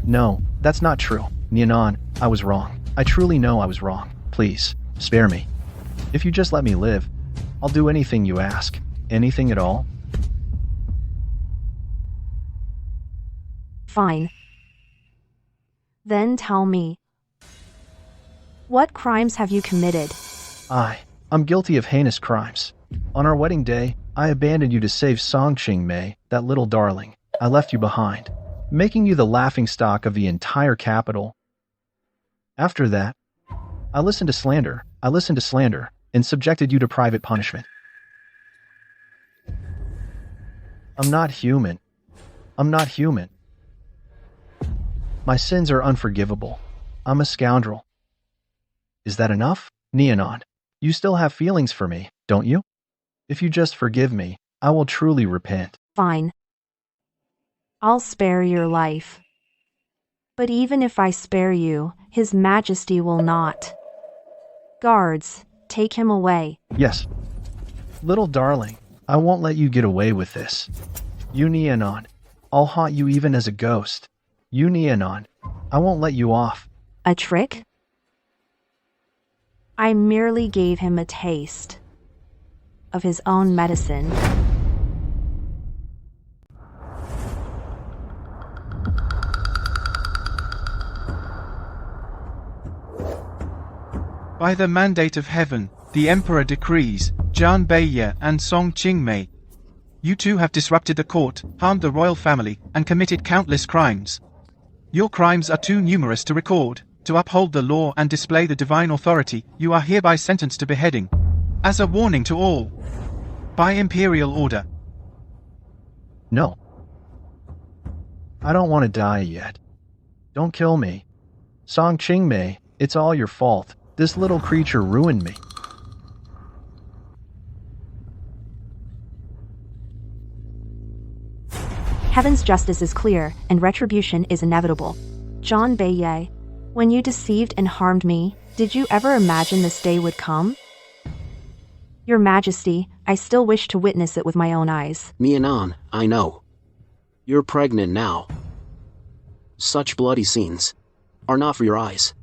No, that's not true. Nian'an, I was wrong. I truly know I was wrong. Please, spare me. If you just let me live, I'll do anything you ask. Anything at all. Fine. Then tell me, what crimes have you committed? I'm guilty of heinous crimes. On our wedding day, I abandoned you to save Song Qingmei, that little darling. I left you behind, making you the laughingstock of the entire capital. After that, I listened to slander, and subjected you to private punishment. I'm not human. My sins are unforgivable. I'm a scoundrel. Is that enough? Nian'an, you still have feelings for me, don't you? If you just forgive me, I will truly repent. Fine. I'll spare your life. But even if I spare you, His Majesty will not. Guards, take him away. Yes. Little darling, I won't let you get away with this. You Nian'an, I'll haunt you even as a ghost. You Nian'an, I won't let you off. A trick? I merely gave him a taste of his own medicine. By the mandate of heaven, the Emperor decrees, Zhan Beiye and Song Qingmei, you two have disrupted the court, harmed the royal family, and committed countless crimes. Your crimes are too numerous to record. To uphold the law and display the divine authority, you are hereby sentenced to beheading. As a warning to all. By Imperial order. No. I don't want to die yet. Don't kill me. Song Qingmei, it's all your fault. This little creature ruined me. Heaven's justice is clear, and retribution is inevitable. Zhan Beiye, when you deceived and harmed me, did you ever imagine this day would come? Your Majesty, I still wish to witness it with my own eyes. Nian'an, I know. You're pregnant now. Such bloody scenes are not for your eyes.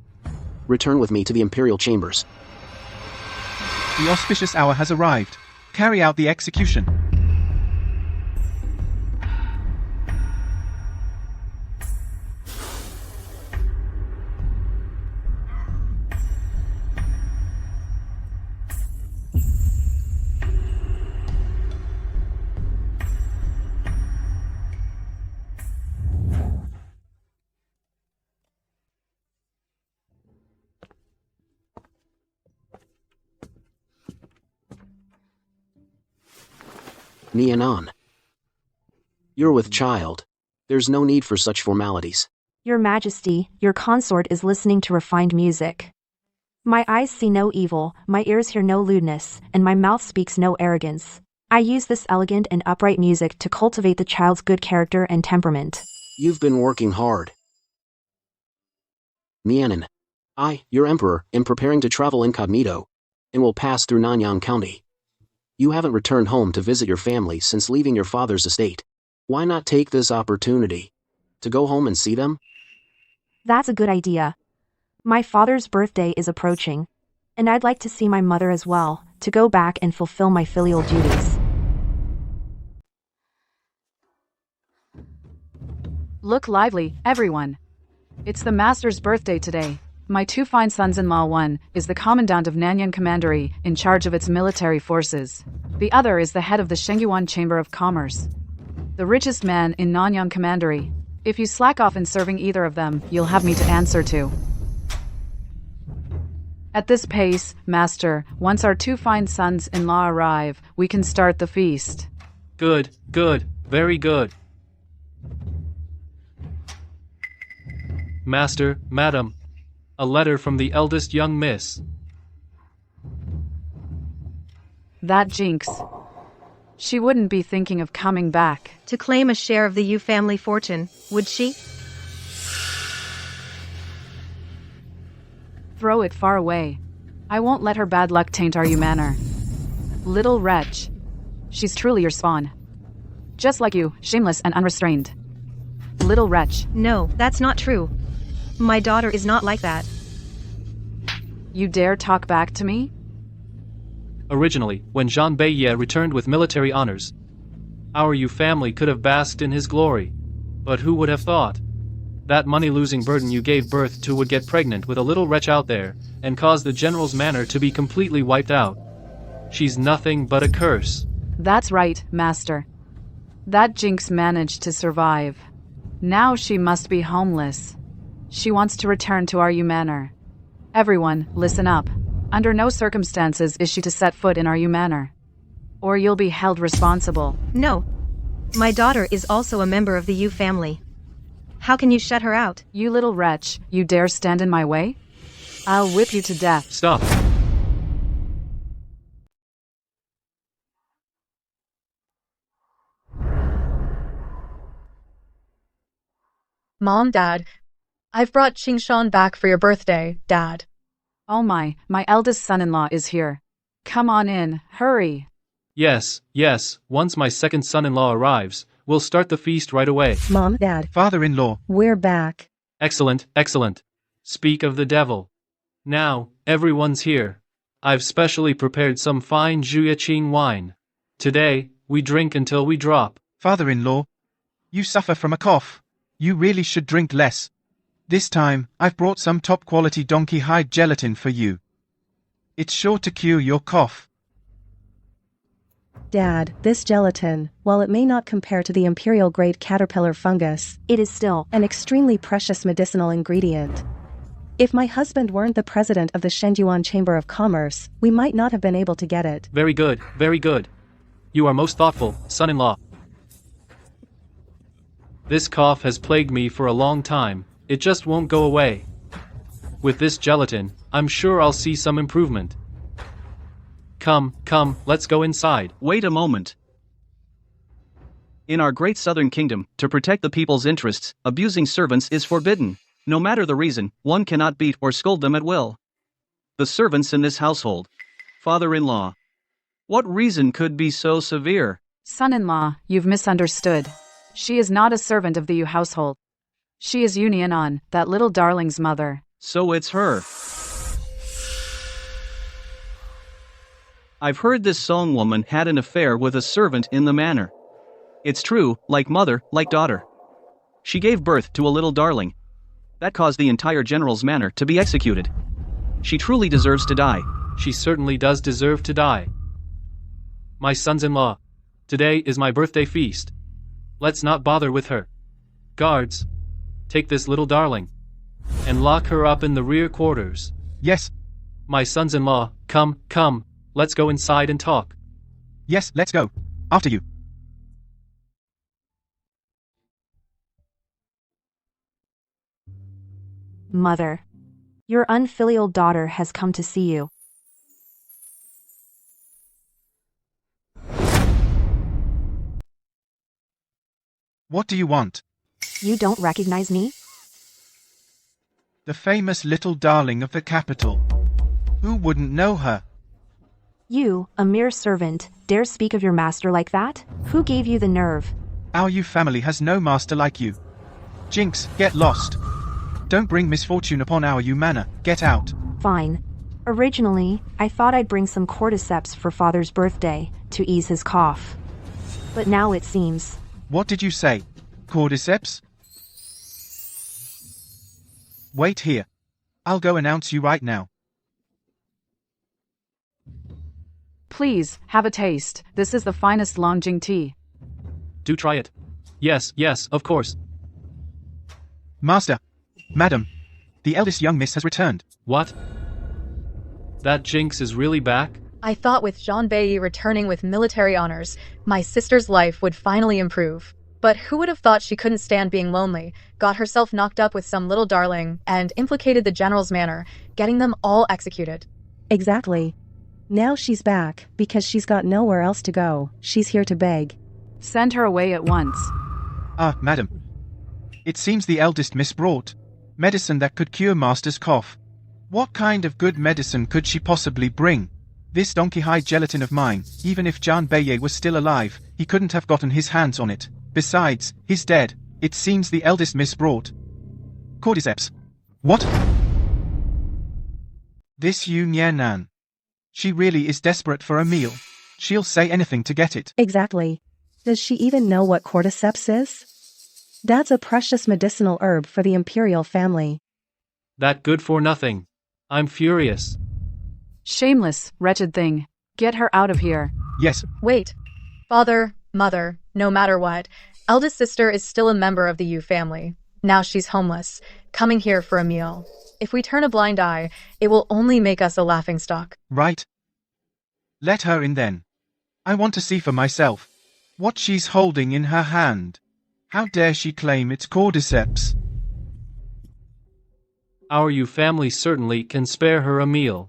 Return with me to the Imperial chambers. The auspicious hour has arrived. Carry out the execution. Nian'an. You're with child. There's no need for such formalities. Your Majesty, your consort is listening to refined music. My eyes see no evil, my ears hear no lewdness, and my mouth speaks no arrogance. I use this elegant and upright music to cultivate the child's good character and temperament. You've been working hard. Nian'an. I, your emperor, am preparing to travel incognito, and will pass through Nanyang County. You haven't returned home to visit your family since leaving your father's estate. Why not take this opportunity to go home and see them? That's a good idea. My father's birthday is approaching, and I'd like to see my mother as well, to go back and fulfill my filial duties. Look lively, everyone. It's the master's birthday today. My two fine sons-in-law, one is the commandant of Nanyang Commandery in charge of its military forces. The other is the head of the Shengyuan Chamber of Commerce, the richest man in Nanyang Commandery. If you slack off in serving either of them, you'll have me to answer to. At this pace, master, once our two fine sons-in-law arrive, we can start the feast. Good, good, very good. Master, madam, a letter from the eldest young miss. That jinx. She wouldn't be thinking of coming back. To claim a share of the Yu family fortune, would she? Throw it far away. I won't let her bad luck taint our Yu manor. Little wretch. She's truly your spawn. Just like you, shameless and unrestrained. Little wretch. No, that's not true. My daughter is not like that. You dare talk back to me? Originally, when Zhan Beiye returned with military honors, our Yu family could have basked in his glory. But who would have thought? That money-losing burden you gave birth to would get pregnant with a little wretch out there, and cause the general's manor to be completely wiped out. She's nothing but a curse. That's right, master. That jinx managed to survive. Now she must be homeless. She wants to return to our Yu manor. Everyone, listen up. Under no circumstances is she to set foot in our Yu manor, or you'll be held responsible. No. My daughter is also a member of the Yu family. How can you shut her out? You little wretch, you dare stand in my way? I'll whip you to death. Stop. Mom, Dad, I've brought Qingshan back for your birthday, Dad. Oh my eldest son-in-law is here. Come on in, hurry. Yes, yes, once my second son-in-law arrives, we'll start the feast right away. Mom, Dad. Father-in-law. We're back. Excellent, excellent. Speak of the devil. Now, everyone's here. I've specially prepared some fine Zhuya wine. Today, we drink until we drop. Father-in-law, you suffer from a cough. You really should drink less. This time, I've brought some top-quality donkey hide gelatin for you. It's sure to cure your cough. Dad, this gelatin, while it may not compare to the Imperial-grade caterpillar fungus, It is still an extremely precious medicinal ingredient. If my husband weren't the president of the Shengyuan Chamber of Commerce, we might not have been able to get it. Very good, very good. You are most thoughtful, son-in-law. This cough has plagued me for a long time. It just won't go away. With this gelatin, I'm sure I'll see some improvement. Come, let's go inside. Wait a moment. In our great southern kingdom, to protect the people's interests, abusing servants is forbidden. No matter the reason, one cannot beat or scold them at will. The servants in this household. Father-in-law. What reason could be so severe? Son-in-law, you've misunderstood. She is not a servant of the Yu household. She is Nian'an, that little darling's mother. So it's her. I've heard this song woman had an affair with a servant in the manor. It's true, like mother, like daughter. She gave birth to a little darling. That caused the entire general's manor to be executed. She truly deserves to die. She certainly does deserve to die. My sons-in-law, today is my birthday feast. Let's not bother with her. Guards, take this little darling and lock her up in the rear quarters. Yes. My sons-in-law, come, let's go inside and talk. Yes, let's go. After you. Mother. Your unfilial daughter has come to see you. What do you want? You don't recognize me? The famous little darling of the capital. Who wouldn't know her? You, a mere servant, dare speak of your master like that? Who gave you the nerve? Our Yu family has no master like you. Jinx, get lost. Don't bring misfortune upon our Yu manor. Get out. Fine. Originally, I thought I'd bring some cordyceps for father's birthday, to ease his cough. But now it seems... What did you say? Cordyceps? Wait here. I'll go announce you right now. Please, have a taste. This is the finest Longjing tea. Do try it. Yes, yes, of course. Master. Madam. The eldest young miss has returned. What? That Jinx is really back? I thought with Zhan Beiye returning with military honors, my sister's life would finally improve. But who would have thought she couldn't stand being lonely, got herself knocked up with some little darling, and implicated the general's manor, getting them all executed. Exactly. Now she's back, because she's got nowhere else to go. She's here to beg. Send her away at once. Ah, madam. It seems the eldest miss brought medicine that could cure master's cough. What kind of good medicine could she possibly bring? This donkey-hide gelatin of mine, even if Zhan Beiye was still alive, he couldn't have gotten his hands on it. Besides, he's dead. It seems the eldest miss brought cordyceps. What? This Yu Nian'an. She really is desperate for a meal. She'll say anything to get it. Exactly. Does she even know what cordyceps is? That's a precious medicinal herb for the Imperial family. That good for nothing. I'm furious. Shameless, wretched thing. Get her out of here. Yes. Wait. Father, mother, no matter what, eldest sister is still a member of the Yu family. Now she's homeless, coming here for a meal. If we turn a blind eye, it will only make us a laughingstock. Right. Let her in then. I want to see for myself what she's holding in her hand. How dare she claim it's cordyceps? Our Yu family certainly can spare her a meal.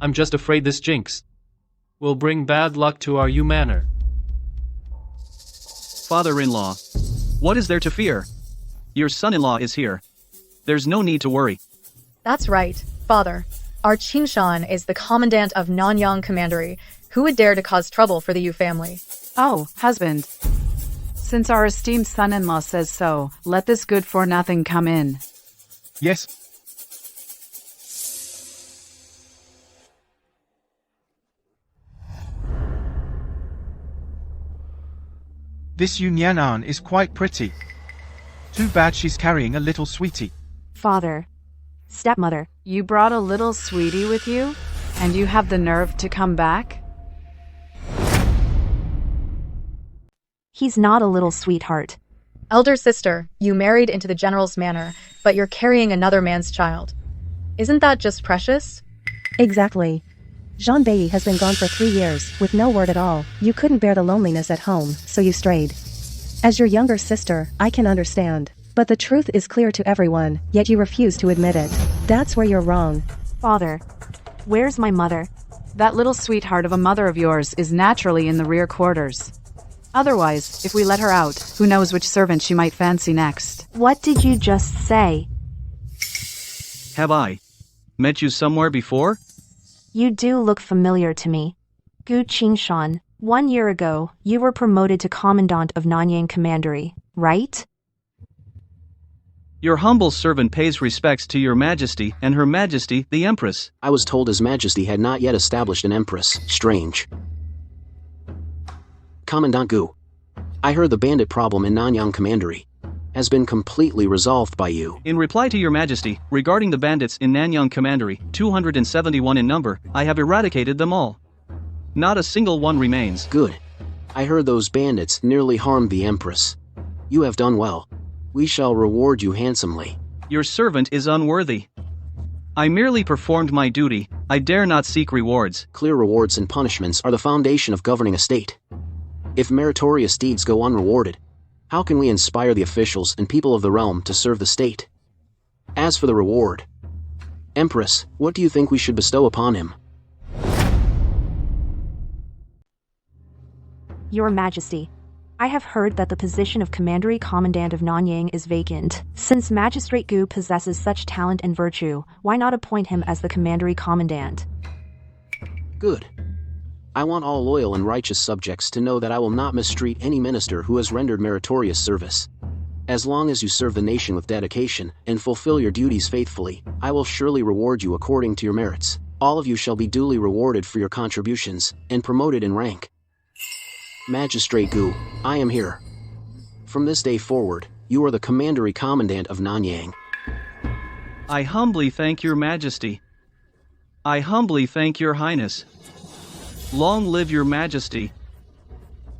I'm just afraid this Jinx will bring bad luck to our Yu manor. Father-in-law. What is there to fear? Your son-in-law is here. There's no need to worry. That's right, father. Our Qingshan is the commandant of Nanyang Commandery. Who would dare to cause trouble for the Yu family? Oh, husband. Since our esteemed son-in-law says so, let this good-for-nothing come in. Yes. This Yu Nian'an is quite pretty. Too bad she's carrying a little sweetie. Father. Stepmother. You brought a little sweetie with you? And you have the nerve to come back? He's not a little sweetheart. Elder sister, you married into the general's manor, but you're carrying another man's child. Isn't that just precious? Exactly. Zhan Beiye has been gone for 3 years, with no word at all. You couldn't bear the loneliness at home, so you strayed. As your younger sister, I can understand. But the truth is clear to everyone, yet you refuse to admit it. That's where you're wrong. Father. Where's my mother? That little sweetheart of a mother of yours is naturally in the rear quarters. Otherwise, if we let her out, who knows which servant she might fancy next. What did you just say? Have I met you somewhere before? You do look familiar to me. Gu Qingshan, 1 year ago, you were promoted to Commandant of Nanyang Commandery, right? Your humble servant pays respects to your majesty and her majesty, the Empress. I was told His Majesty had not yet established an Empress. Strange. Commandant Gu, I heard the bandit problem in Nanyang Commandery has been completely resolved by you. In reply to your majesty, regarding the bandits in Nanyang Commandery, 271 in number, I have eradicated them all. Not a single one remains. Good. I heard those bandits nearly harmed the Empress. You have done well. We shall reward you handsomely. Your servant is unworthy. I merely performed my duty. I dare not seek rewards. Clear rewards and punishments are the foundation of governing a state. If meritorious deeds go unrewarded, how can we inspire the officials and people of the realm to serve the state? As for the reward, Empress, what do you think we should bestow upon him? Your Majesty, I have heard that the position of Commandery Commandant of Nanyang is vacant. Since Magistrate Gu possesses such talent and virtue, why not appoint him as the Commandery Commandant? Good. I want all loyal and righteous subjects to know that I will not mistreat any minister who has rendered meritorious service. As long as you serve the nation with dedication and fulfill your duties faithfully, I will surely reward you according to your merits. All of you shall be duly rewarded for your contributions and promoted in rank. Magistrate Gu, I am here. From this day forward, you are the Commandery Commandant of Nanyang. I humbly thank your Majesty. I humbly thank your Highness. Long live your Majesty.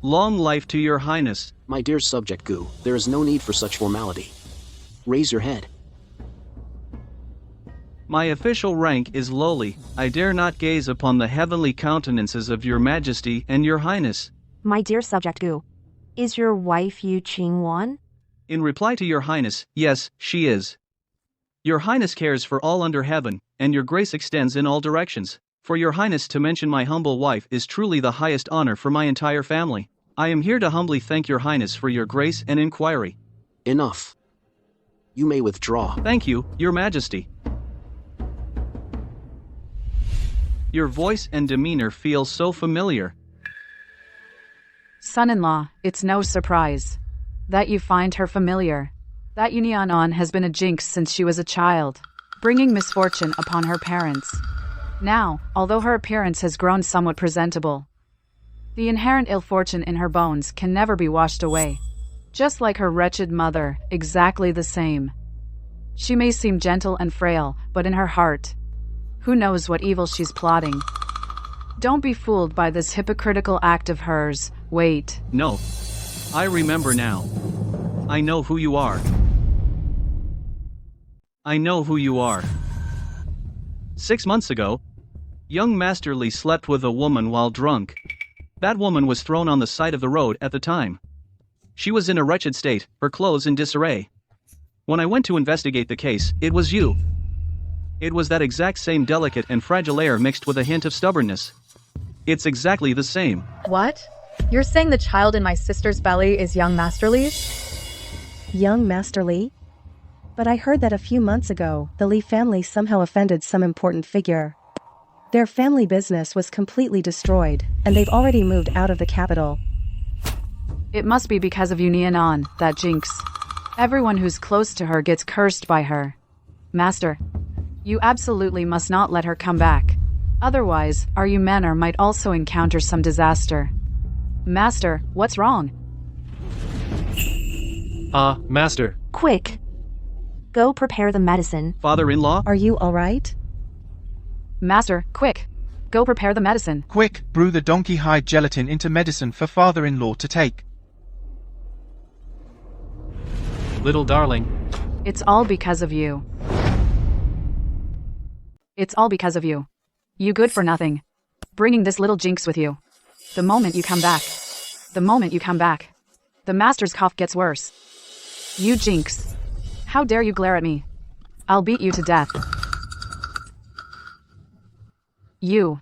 Long life to your Highness. My dear subject Gu, there is no need for such formality. Raise your head. My official rank is lowly. I dare not gaze upon the heavenly countenances of your Majesty and your Highness. My dear subject Gu, is your wife Yu Qingwan? In reply to your Highness, yes, she is. Your Highness cares for all under heaven, and your grace extends in all directions. For your Highness to mention my humble wife is truly the highest honor for my entire family. I am here to humbly thank your Highness for your grace and inquiry. Enough. You may withdraw. Thank you, your Majesty. Your voice and demeanor feel so familiar. Son-in-law, it's no surprise that you find her familiar. That Nian'an has been a jinx since she was a child, bringing misfortune upon her parents. Now, although her appearance has grown somewhat presentable, the inherent ill fortune in her bones can never be washed away. Just like her wretched mother, exactly the same. She may seem gentle and frail, but in her heart, who knows what evil she's plotting. Don't be fooled by this hypocritical act of hers. Wait. No. I remember now. I know who you are. I know who you are. 6 months ago, young Master Li slept with a woman while drunk. That woman was thrown on the side of the road at the time. She was in a wretched state, her clothes in disarray. When I went to investigate the case, it was you. It was that exact same delicate and fragile air mixed with a hint of stubbornness. It's exactly the same. What? You're saying the child in my sister's belly is young Master Li's? Young Master Li? But I heard that a few months ago, the Li family somehow offended some important figure. Their family business was completely destroyed, and they've already moved out of the capital. It must be because of you, Nian'an, that jinx. Everyone who's close to her gets cursed by her. Master, you absolutely must not let her come back. Otherwise, our manor might also encounter some disaster. Master, what's wrong? Master. Quick! Go prepare the medicine. Father-in-law? Are you alright? Master, quick! Go prepare the medicine. Quick, brew the donkey hide gelatin into medicine for father-in-law to take. Little darling. It's all because of you. It's all because of you. You good for nothing. Bringing this little jinx with you. The moment you come back. The moment you come back. The master's cough gets worse. You jinx. How dare you glare at me? I'll beat you to death. You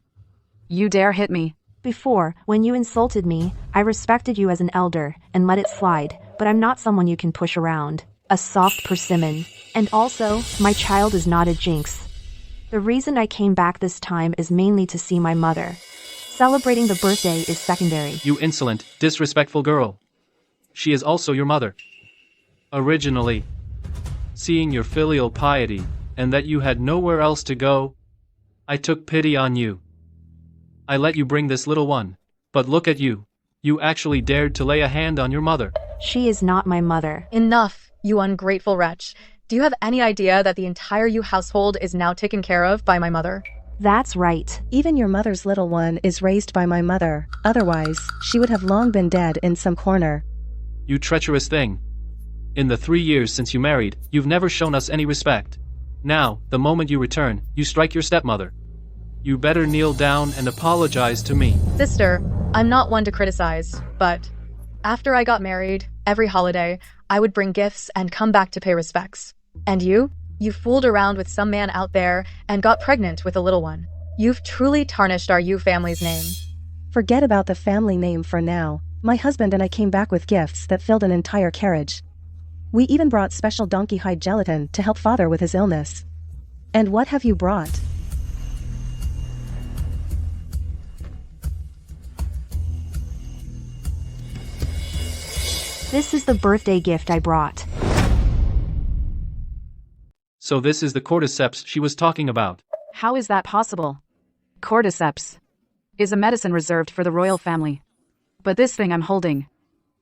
dare hit me. Before, when you insulted me, I respected you as an elder and let it slide, but I'm not someone you can push around. A soft persimmon. And also, my child is not a jinx. The reason I came back this time is mainly to see my mother. Celebrating the birthday is secondary. You insolent, disrespectful girl. She is also your mother. Originally, seeing your filial piety, and that you had nowhere else to go, I took pity on you. I let you bring this little one, but look at you. You actually dared to lay a hand on your mother. She is not my mother. Enough, you ungrateful wretch. Do you have any idea that the entire Yu household is now taken care of by my mother? That's right. Even your mother's little one is raised by my mother. Otherwise, she would have long been dead in some corner. You treacherous thing. In the 3 years since you married, you've never shown us any respect. Now, the moment you return, you strike your stepmother. You better kneel down and apologize to me. Sister, I'm not one to criticize, but after I got married, every holiday, I would bring gifts and come back to pay respects. And you? You fooled around with some man out there and got pregnant with a little one. You've truly tarnished our Yu family's name. Forget about the family name for now. My husband and I came back with gifts that filled an entire carriage. We even brought special donkey hide gelatin to help father with his illness. And what have you brought? This is the birthday gift I brought. So this is the cordyceps she was talking about. How is that possible? Cordyceps is a medicine reserved for the royal family. But this thing I'm holding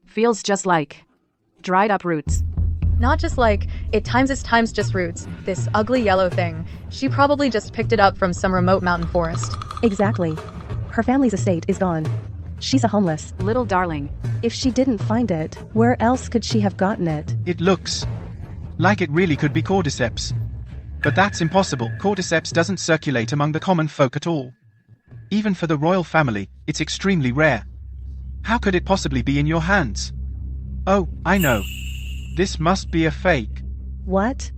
feels just like dried up roots. Not just like, it times just roots. This ugly yellow thing. She probably just picked it up from some remote mountain forest. Exactly. Her family's estate is gone. She's a homeless little darling. If she didn't find it, where else could she have gotten it? It looks like it really could be cordyceps. But that's impossible. Cordyceps doesn't circulate among the common folk at all. Even for the royal family, it's extremely rare. How could it possibly be in your hands? Oh, I know. This must be a fake. What?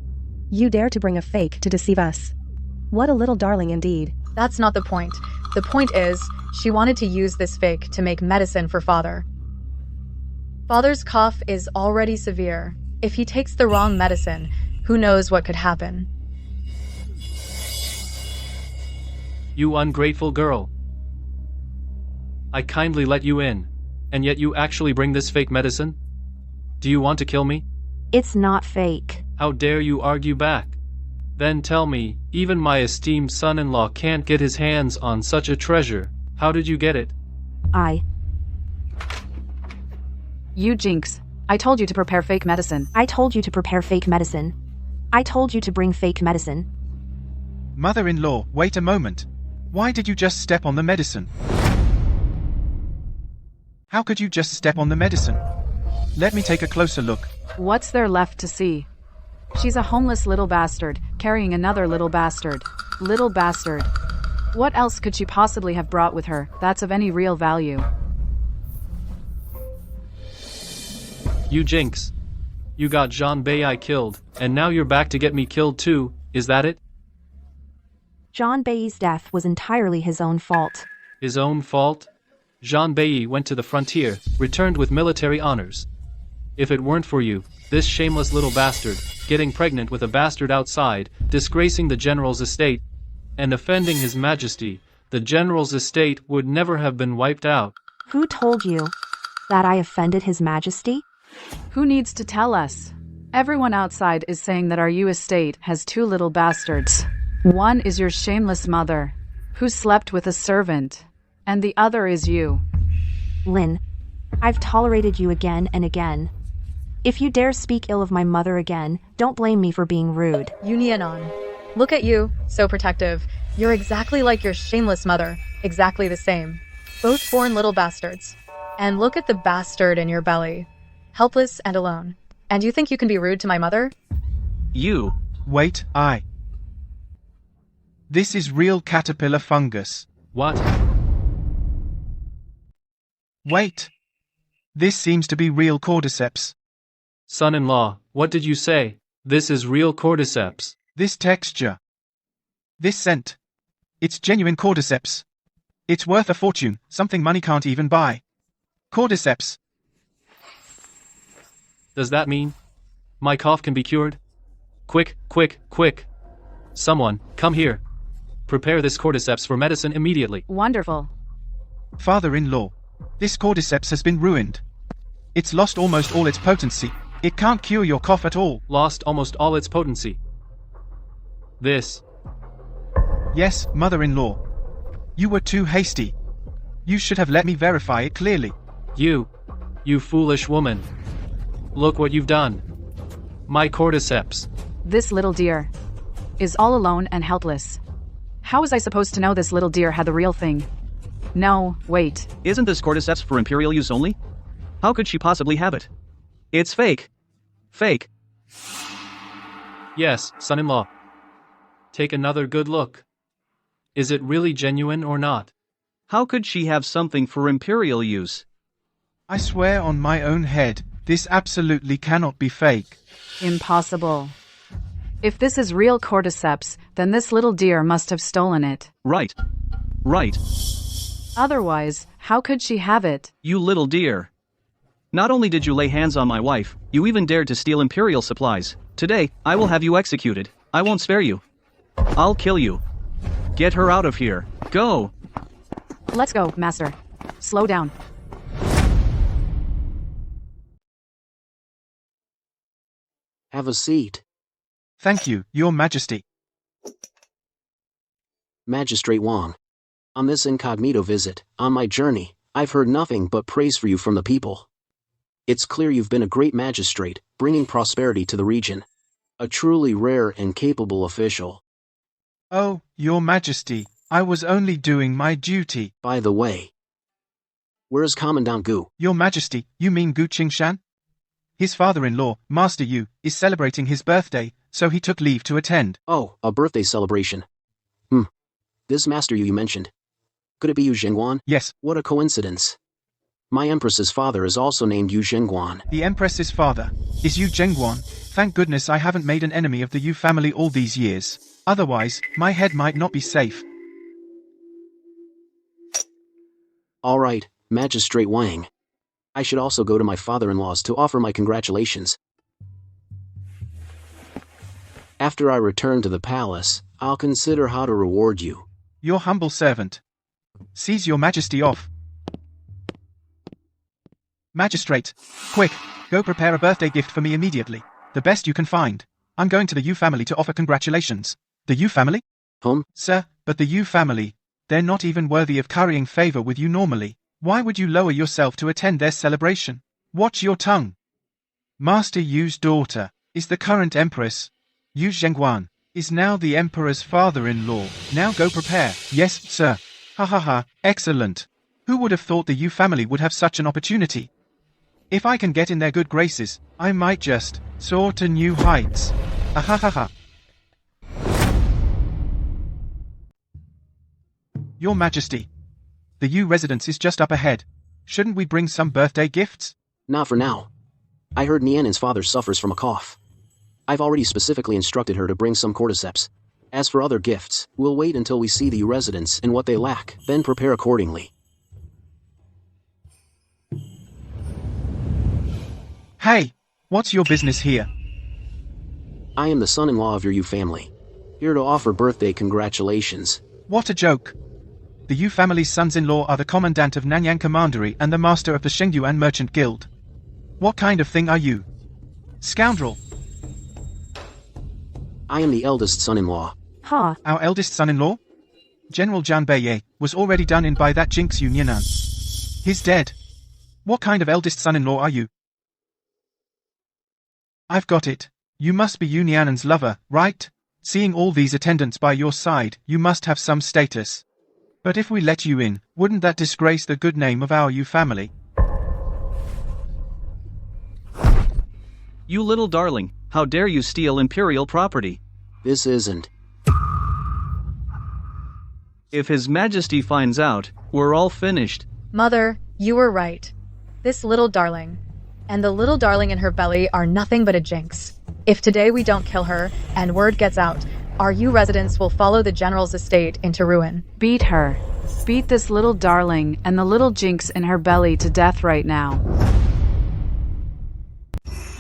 You dare to bring a fake to deceive us? What a little darling indeed. That's not the point. The point is, she wanted to use this fake to make medicine for father. Father's cough is already severe. If he takes the wrong medicine, who knows what could happen. You ungrateful girl. I kindly let you in, and yet you actually bring this fake medicine? Do you want to kill me? It's not fake. How dare you argue back? Then tell me, even my esteemed son-in-law can't get his hands on such a treasure. How did you get it? You jinx. I told you to prepare fake medicine. I told you to prepare fake medicine. I told you to bring fake medicine. Mother-in-law, wait a moment. Why did you just step on the medicine? How could you just step on the medicine? Let me take a closer look. What's there left to see? She's a homeless little bastard, carrying another little bastard. Little bastard. What else could she possibly have brought with her that's of any real value? You jinx. You got Zhan Beiye killed, and now you're back to get me killed too, is that it? Zhan Beiye's death was entirely his own fault. His own fault? Zhan Beiye went to the frontier, returned with military honors. If it weren't for you, this shameless little bastard, getting pregnant with a bastard outside, disgracing the general's estate, and offending his majesty, the general's estate would never have been wiped out. Who told you that I offended his majesty? Who needs to tell us? Everyone outside is saying that our Yu estate has two little bastards. One is your shameless mother, who slept with a servant, and the other is you. Lin, I've tolerated you again and again. If you dare speak ill of my mother again, don't blame me for being rude. You Nian'an. Look at you, so protective. You're exactly like your shameless mother, exactly the same. Both born little bastards. And look at the bastard in your belly. Helpless and alone. And you think you can be rude to my mother? You. Wait, This is real caterpillar fungus. What? Wait. This seems to be real cordyceps. Son-in-law, what did you say? This is real cordyceps. This texture. This scent. It's genuine cordyceps. It's worth a fortune, something money can't even buy. Cordyceps. Does that mean my cough can be cured? Quick, quick, quick. Someone, come here. Prepare this cordyceps for medicine immediately. Wonderful. Father-in-law, this cordyceps has been ruined. It's lost almost all its potency. It can't cure your cough at all. Lost almost all its potency. This. Yes, mother-in-law. You were too hasty. You should have let me verify it clearly. You foolish woman. Look what you've done. My cordyceps. This little deer is all alone and helpless. How was I supposed to know this little deer had the real thing? No, wait. Isn't this cordyceps for Imperial use only? How could she possibly have it? It's fake. Fake. Yes, son-in-law. Take another good look. Is it really genuine or not? How could she have something for Imperial use? I swear on my own head, this absolutely cannot be fake. Impossible. If this is real cordyceps, then this little deer must have stolen it. Right. Right. Otherwise, how could she have it? You little dear. Not only did you lay hands on my wife, you even dared to steal Imperial supplies. Today, I will have you executed. I won't spare you. I'll kill you. Get her out of here. Go! Let's go, Master. Slow down. Have a seat. Thank you, Your Majesty. Magistrate Wang. On this incognito visit, on my journey, I've heard nothing but praise for you from the people. It's clear you've been a great magistrate, bringing prosperity to the region. A truly rare and capable official. Oh, Your Majesty, I was only doing my duty. By the way, where's Commandant Gu? Your Majesty, you mean Gu Qingshan? His father-in-law, Master Yu, is celebrating his birthday, so he took leave to attend. Oh, a birthday celebration. This Master Yu mentioned. Could it be Yu Zhengguan? Yes. What a coincidence. My Empress's father is also named Yu Zhengguan. The Empress's father is Yu Zhengguan. Thank goodness I haven't made an enemy of the Yu family all these years. Otherwise, my head might not be safe. All right, Magistrate Wang. I should also go to my father-in-law's to offer my congratulations. After I return to the palace, I'll consider how to reward you. Your humble servant. Seize Your Majesty off. Magistrate, quick, go prepare a birthday gift for me immediately. The best you can find. I'm going to the Yu family to offer congratulations. The Yu family? Sir, but the Yu family, they're not even worthy of currying favor with you normally. Why would you lower yourself to attend their celebration? Watch your tongue. Master Yu's daughter is the current Empress. Yu Zhengguan is now the Emperor's father-in-law. Now go prepare. Yes, sir. Ha ha ha, excellent. Who would have thought the Yu family would have such an opportunity? If I can get in their good graces, I might just soar to new heights. Ah ha ha ha. Your Majesty, the Yu residence is just up ahead. Shouldn't we bring some birthday gifts? Not for now. I heard Nian'an's father suffers from a cough. I've already specifically instructed her to bring some cordyceps. As for other gifts, we'll wait until we see the Yu residents and what they lack, then prepare accordingly. Hey, what's your business here? I am the son-in-law of your Yu family. Here to offer birthday congratulations. What a joke. The Yu family's sons-in-law are the commandant of Nanyang Commandery and the master of the Shengyuan Merchant Guild. What kind of thing are you? Scoundrel. I am the eldest son-in-law. Huh. Our eldest son-in-law? General Zhan Beiye was already done in by that jinx Yu Nian'an. He's dead. What kind of eldest son-in-law are you? I've got it. You must be Yu Nian'an's lover, right? Seeing all these attendants by your side, you must have some status. But if we let you in, wouldn't that disgrace the good name of our Yu family? You little darling, how dare you steal Imperial property? This isn't. If His Majesty finds out, we're all finished. Mother, you were right. This little darling. And the little darling in her belly are nothing but a jinx. If today we don't kill her, and word gets out, our Yu residents will follow the general's estate into ruin. Beat her. Beat this little darling and the little jinx in her belly to death right now.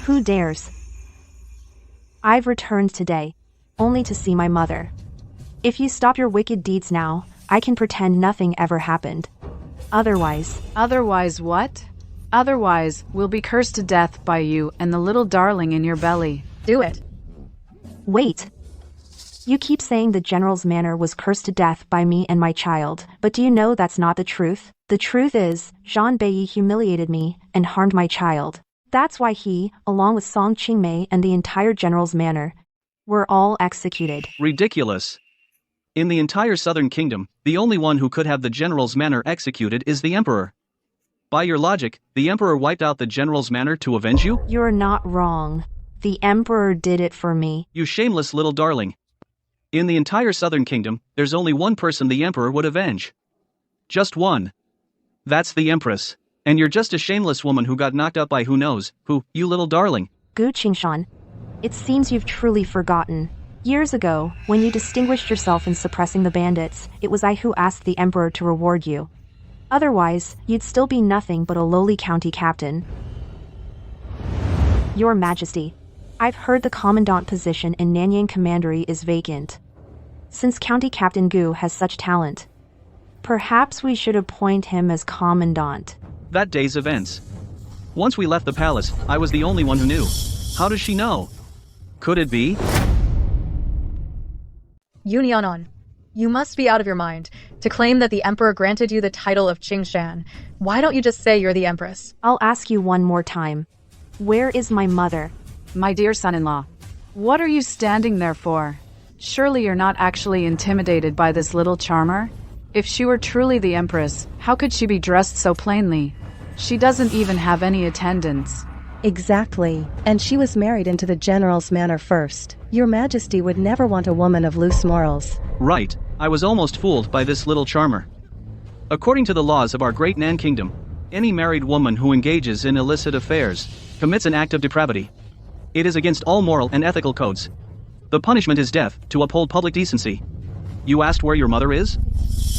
Who dares? I've returned today, only to see my mother. If you stop your wicked deeds now, I can pretend nothing ever happened. Otherwise... Otherwise what? Otherwise, we'll be cursed to death by you and the little darling in your belly. Do it. Wait. You keep saying the general's manor was cursed to death by me and my child, but do you know that's not the truth? The truth is, Zhan Beiye humiliated me and harmed my child. That's why he, along with Song Qingmei and the entire general's manor, were all executed. Ridiculous. In the entire southern kingdom, the only one who could have the general's manor executed is the emperor. By your logic, the emperor wiped out the general's manor to avenge you? You're not wrong. The emperor did it for me. You shameless little darling. In the entire southern kingdom, there's only one person the emperor would avenge. Just one. That's the Empress. And you're just a shameless woman who got knocked up by who knows who, you little darling. Gu Qingshan. It seems you've truly forgotten. Years ago, when you distinguished yourself in suppressing the bandits, it was I who asked the Emperor to reward you. Otherwise, you'd still be nothing but a lowly county captain. Your Majesty, I've heard the commandant position in Nian'an Commandery is vacant. Since County Captain Gu has such talent, perhaps we should appoint him as commandant. That day's events. Once we left the palace, I was the only one who knew. How does she know? Could it be? Nian'an, you must be out of your mind to claim that the Emperor granted you the title of Qingshan. Why don't you just say you're the Empress? I'll ask you one more time. Where is my mother? My dear son-in-law, what are you standing there for? Surely you're not actually intimidated by this little charmer? If she were truly the Empress, how could she be dressed so plainly? She doesn't even have any attendants. Exactly. And she was married into the general's manor first. Your Majesty would never want a woman of loose morals. Right, I was almost fooled by this little charmer. According to the laws of our great Nan kingdom, any married woman who engages in illicit affairs commits an act of depravity. It is against all moral and ethical codes. The punishment is death, to uphold public decency. You asked where your mother is?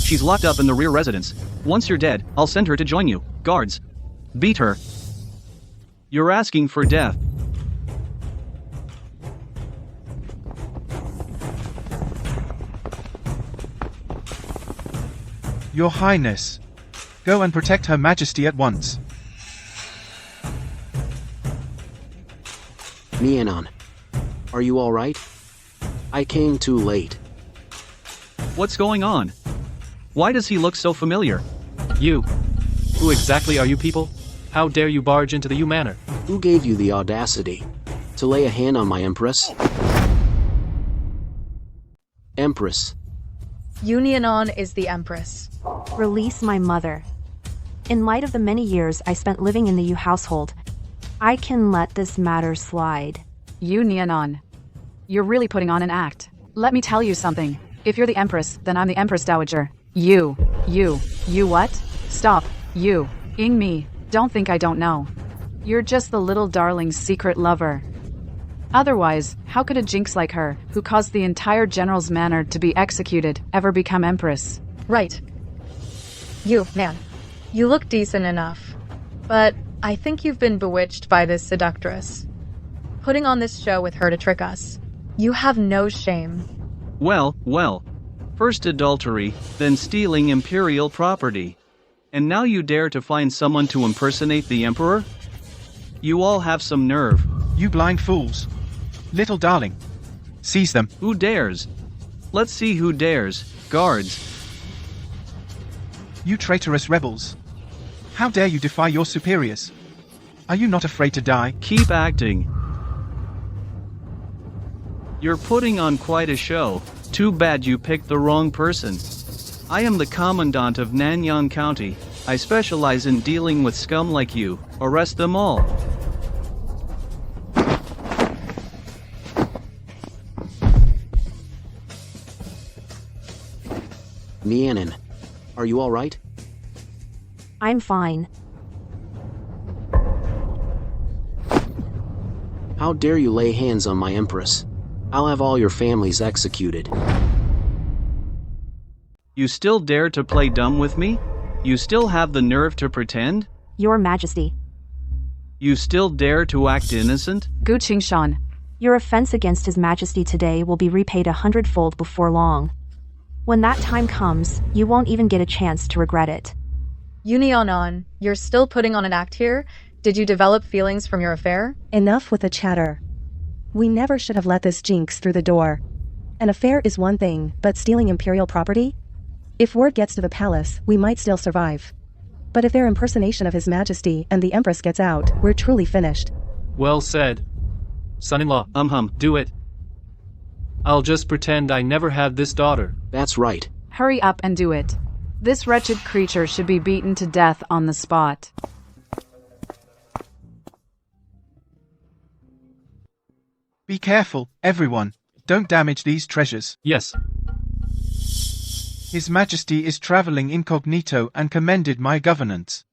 She's locked up in the rear residence. Once you're dead, I'll send her to join you. Guards, beat her. You're asking for death. Your Highness. Go and protect Her Majesty at once. Nian'an, are you all right? I came too late. What's going on? Why does he look so familiar? You. Who exactly are you people? How dare you barge into the Yu Manor? Who gave you the audacity to lay a hand on my Empress? Empress. Nian'an is the Empress. Release my mother. In light of the many years I spent living in the Yu household, I can let this matter slide. You, Nian'an. You're really putting on an act. Let me tell you something. If you're the Empress, then I'm the Empress Dowager. You what? Stop. You. Ing me. Don't think I don't know. You're just the little darling's secret lover. Otherwise, how could a jinx like her, who caused the entire general's manor to be executed, ever become Empress? Right. You, Nan. You look decent enough. But I think you've been bewitched by this seductress. Putting on this show with her to trick us. You have no shame. Well. First adultery, then stealing Imperial property. And now you dare to find someone to impersonate the Emperor? You all have some nerve. You blind fools. Little darling. Seize them. Who dares? Let's see who dares. Guards. You traitorous rebels. How dare you defy your superiors? Are you not afraid to die? Keep acting. You're putting on quite a show. Too bad you picked the wrong person. I am the Commandant of Nanyang County. I specialize in dealing with scum like you. Arrest them all. Nian'an, are you all right? I'm fine. How dare you lay hands on my Empress? I'll have all your families executed. You still dare to play dumb with me? You still have the nerve to pretend? Your Majesty. You still dare to act innocent? Gu Qingshan. Your offense against His Majesty today will be repaid 100-fold before long. When that time comes, you won't even get a chance to regret it. Nian'an, you're still putting on an act here? Did you develop feelings from your affair? Enough with the chatter. We never should have let this jinx through the door. An affair is one thing, but stealing Imperial property? If word gets to the palace, we might still survive. But if their impersonation of His Majesty and the Empress gets out, we're truly finished. Well said. Son-in-law, do it. I'll just pretend I never had this daughter. That's right. Hurry up and do it. This wretched creature should be beaten to death on the spot. Be careful, everyone. Don't damage these treasures. Yes. His Majesty is traveling incognito and commended my governance.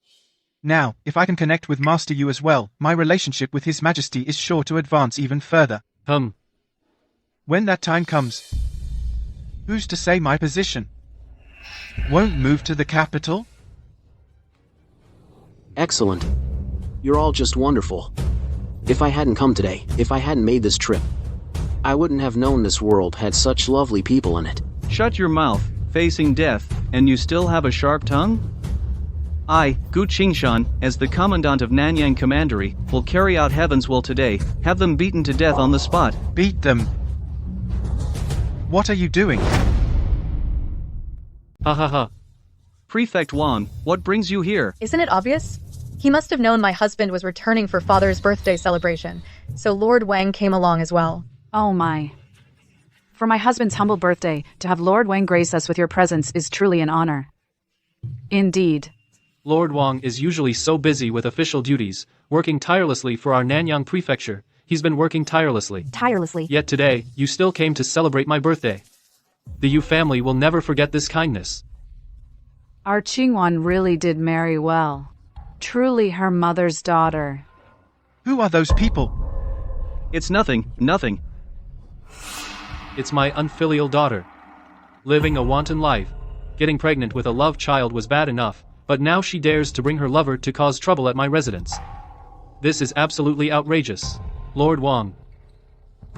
Now, if I can connect with Master Yu as well, my relationship with His Majesty is sure to advance even further. When that time comes, who's to say my position won't move to the capital? Excellent. You're all just wonderful. If I hadn't come today, if I hadn't made this trip, I wouldn't have known this world had such lovely people in it. Shut your mouth, facing death, and you still have a sharp tongue? I, Gu Qingshan, as the commandant of Nanyang Commandery, will carry out heaven's will today, have them beaten to death on the spot. Beat them. What are you doing? Ha ha ha. Prefect Wang, what brings you here? Isn't it obvious? He must have known my husband was returning for father's birthday celebration, so Lord Wang came along as well. Oh my. For my husband's humble birthday, to have Lord Wang grace us with your presence is truly an honor. Indeed. Lord Wang is usually so busy with official duties, working tirelessly for our Nanyang prefecture. He's been working tirelessly. Yet today, you still came to celebrate my birthday. The Yu family will never forget this kindness. Our Qingwan really did marry well. Truly her mother's daughter. Who are those people? It's nothing. It's my unfilial daughter. Living a wanton life. Getting pregnant with a love child was bad enough, but now she dares to bring her lover to cause trouble at my residence. This is absolutely outrageous. Lord Wang.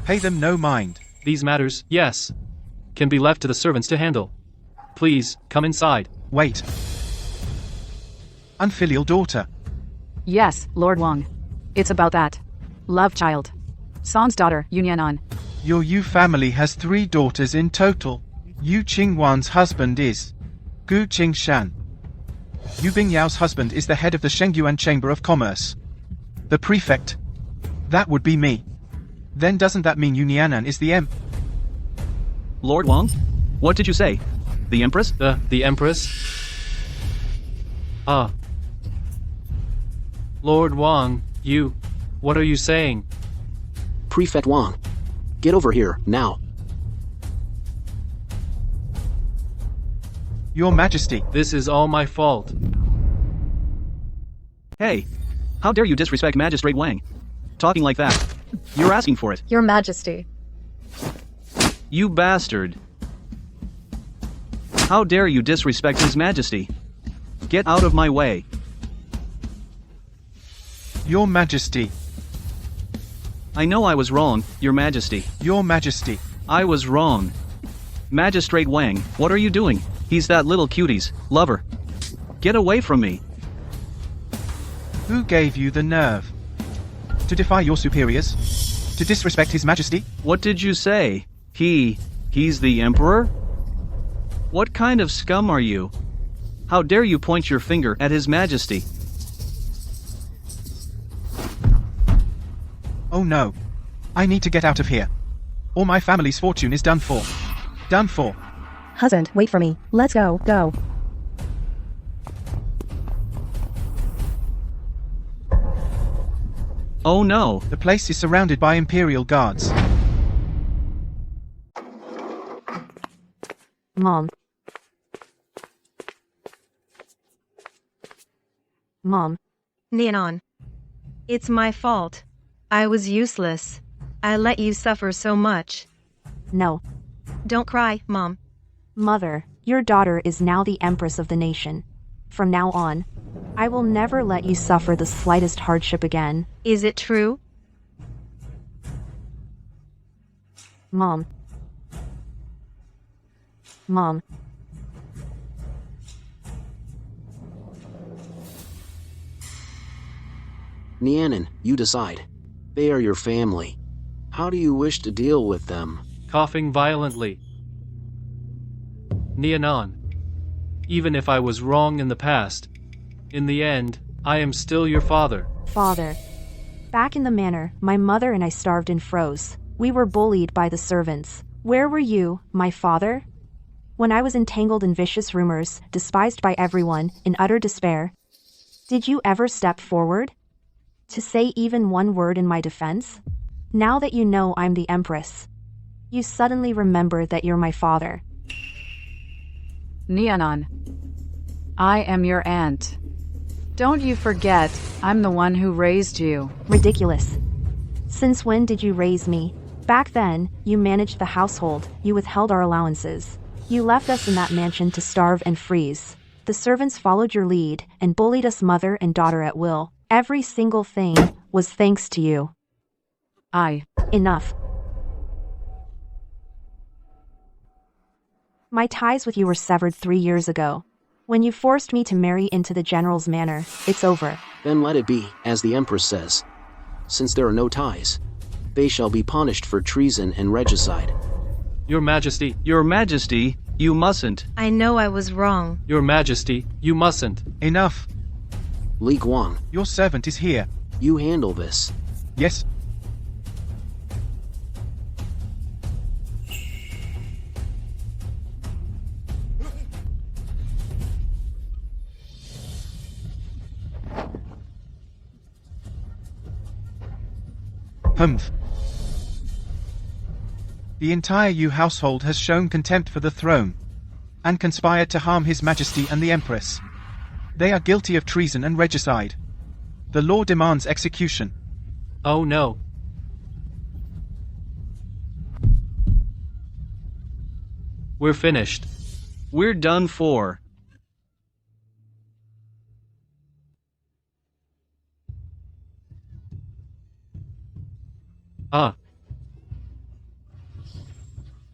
Pay them no mind. These matters, yes, can be left to the servants to handle. Please, come inside. Wait. Unfilial daughter. Yes, Lord Wang. It's about that. Love child. San's daughter, Nian'an. Your Yu family has 3 daughters in total. Yu Qingwan's husband is Gu Qingshan. Yu Bingyao's husband is the head of the Shengyuan Chamber of Commerce. The prefect. That would be me. Then doesn't that mean Yu Nian'an is the Lord Wang? What did you say? The Empress? The Empress? Lord Wang, what are you saying? Prefect Wang, get over here, now. Your Majesty. This is all my fault. Hey, how dare you disrespect Magistrate Wang? Talking like that. You're asking for it. Your Majesty. You bastard. How dare you disrespect His Majesty? Get out of my way. Your Majesty. I know I was wrong, Your Majesty. Your Majesty. I was wrong. Magistrate Wang, what are you doing? He's that little cutie's lover. Get away from me. Who gave you the nerve to defy your superiors? To disrespect His Majesty? What did you say? He's the Emperor? What kind of scum are you? How dare you point your finger at His Majesty? Oh no. I need to get out of here. Or my family's fortune is done for. Done for. Husband, wait for me. Let's go. Oh no. The place is surrounded by Imperial guards. Mom. Nian'an. It's my fault. I was useless. I let you suffer so much. No. Don't cry, Mom. Mother, your daughter is now the Empress of the nation. From now on, I will never let you suffer the slightest hardship again. Is it true? Mom. Nian'an, you decide. They are your family. How do you wish to deal with them? Coughing violently. Nian'an. Even if I was wrong in the past, in the end, I am still your father. Father. Back in the manor, my mother and I starved and froze. We were bullied by the servants. Where were you, my father? When I was entangled in vicious rumors, despised by everyone, in utter despair, did you ever step forward to say even one word in my defense? Now that you know I'm the Empress, you suddenly remember that you're my father. Nian'an. I am your aunt. Don't you forget, I'm the one who raised you. Ridiculous. Since when did you raise me? Back then, you managed the household, you withheld our allowances. You left us in that mansion to starve and freeze. The servants followed your lead and bullied us mother and daughter at will. Every single thing was thanks to you. Enough. My ties with you were severed 3 years ago. When you forced me to marry into the general's manor, it's over. Then let it be, as the Empress says. Since there are no ties, they shall be punished for treason and regicide. Your Majesty. Your Majesty, you mustn't. I know I was wrong. Your Majesty, you mustn't. Enough. Li Guang, Your servant is here. you handle this. Yes. Humph. The entire Yu household has shown contempt for the throne, and conspired to harm His Majesty and the Empress. They are guilty of treason and regicide. The law demands execution. Oh no. We're finished. We're done for.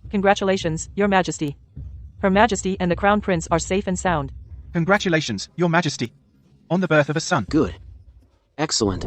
Congratulations, Your Majesty. Her Majesty and the Crown Prince are safe and sound. Congratulations, Your Majesty, on the birth of a son. Good. Excellent.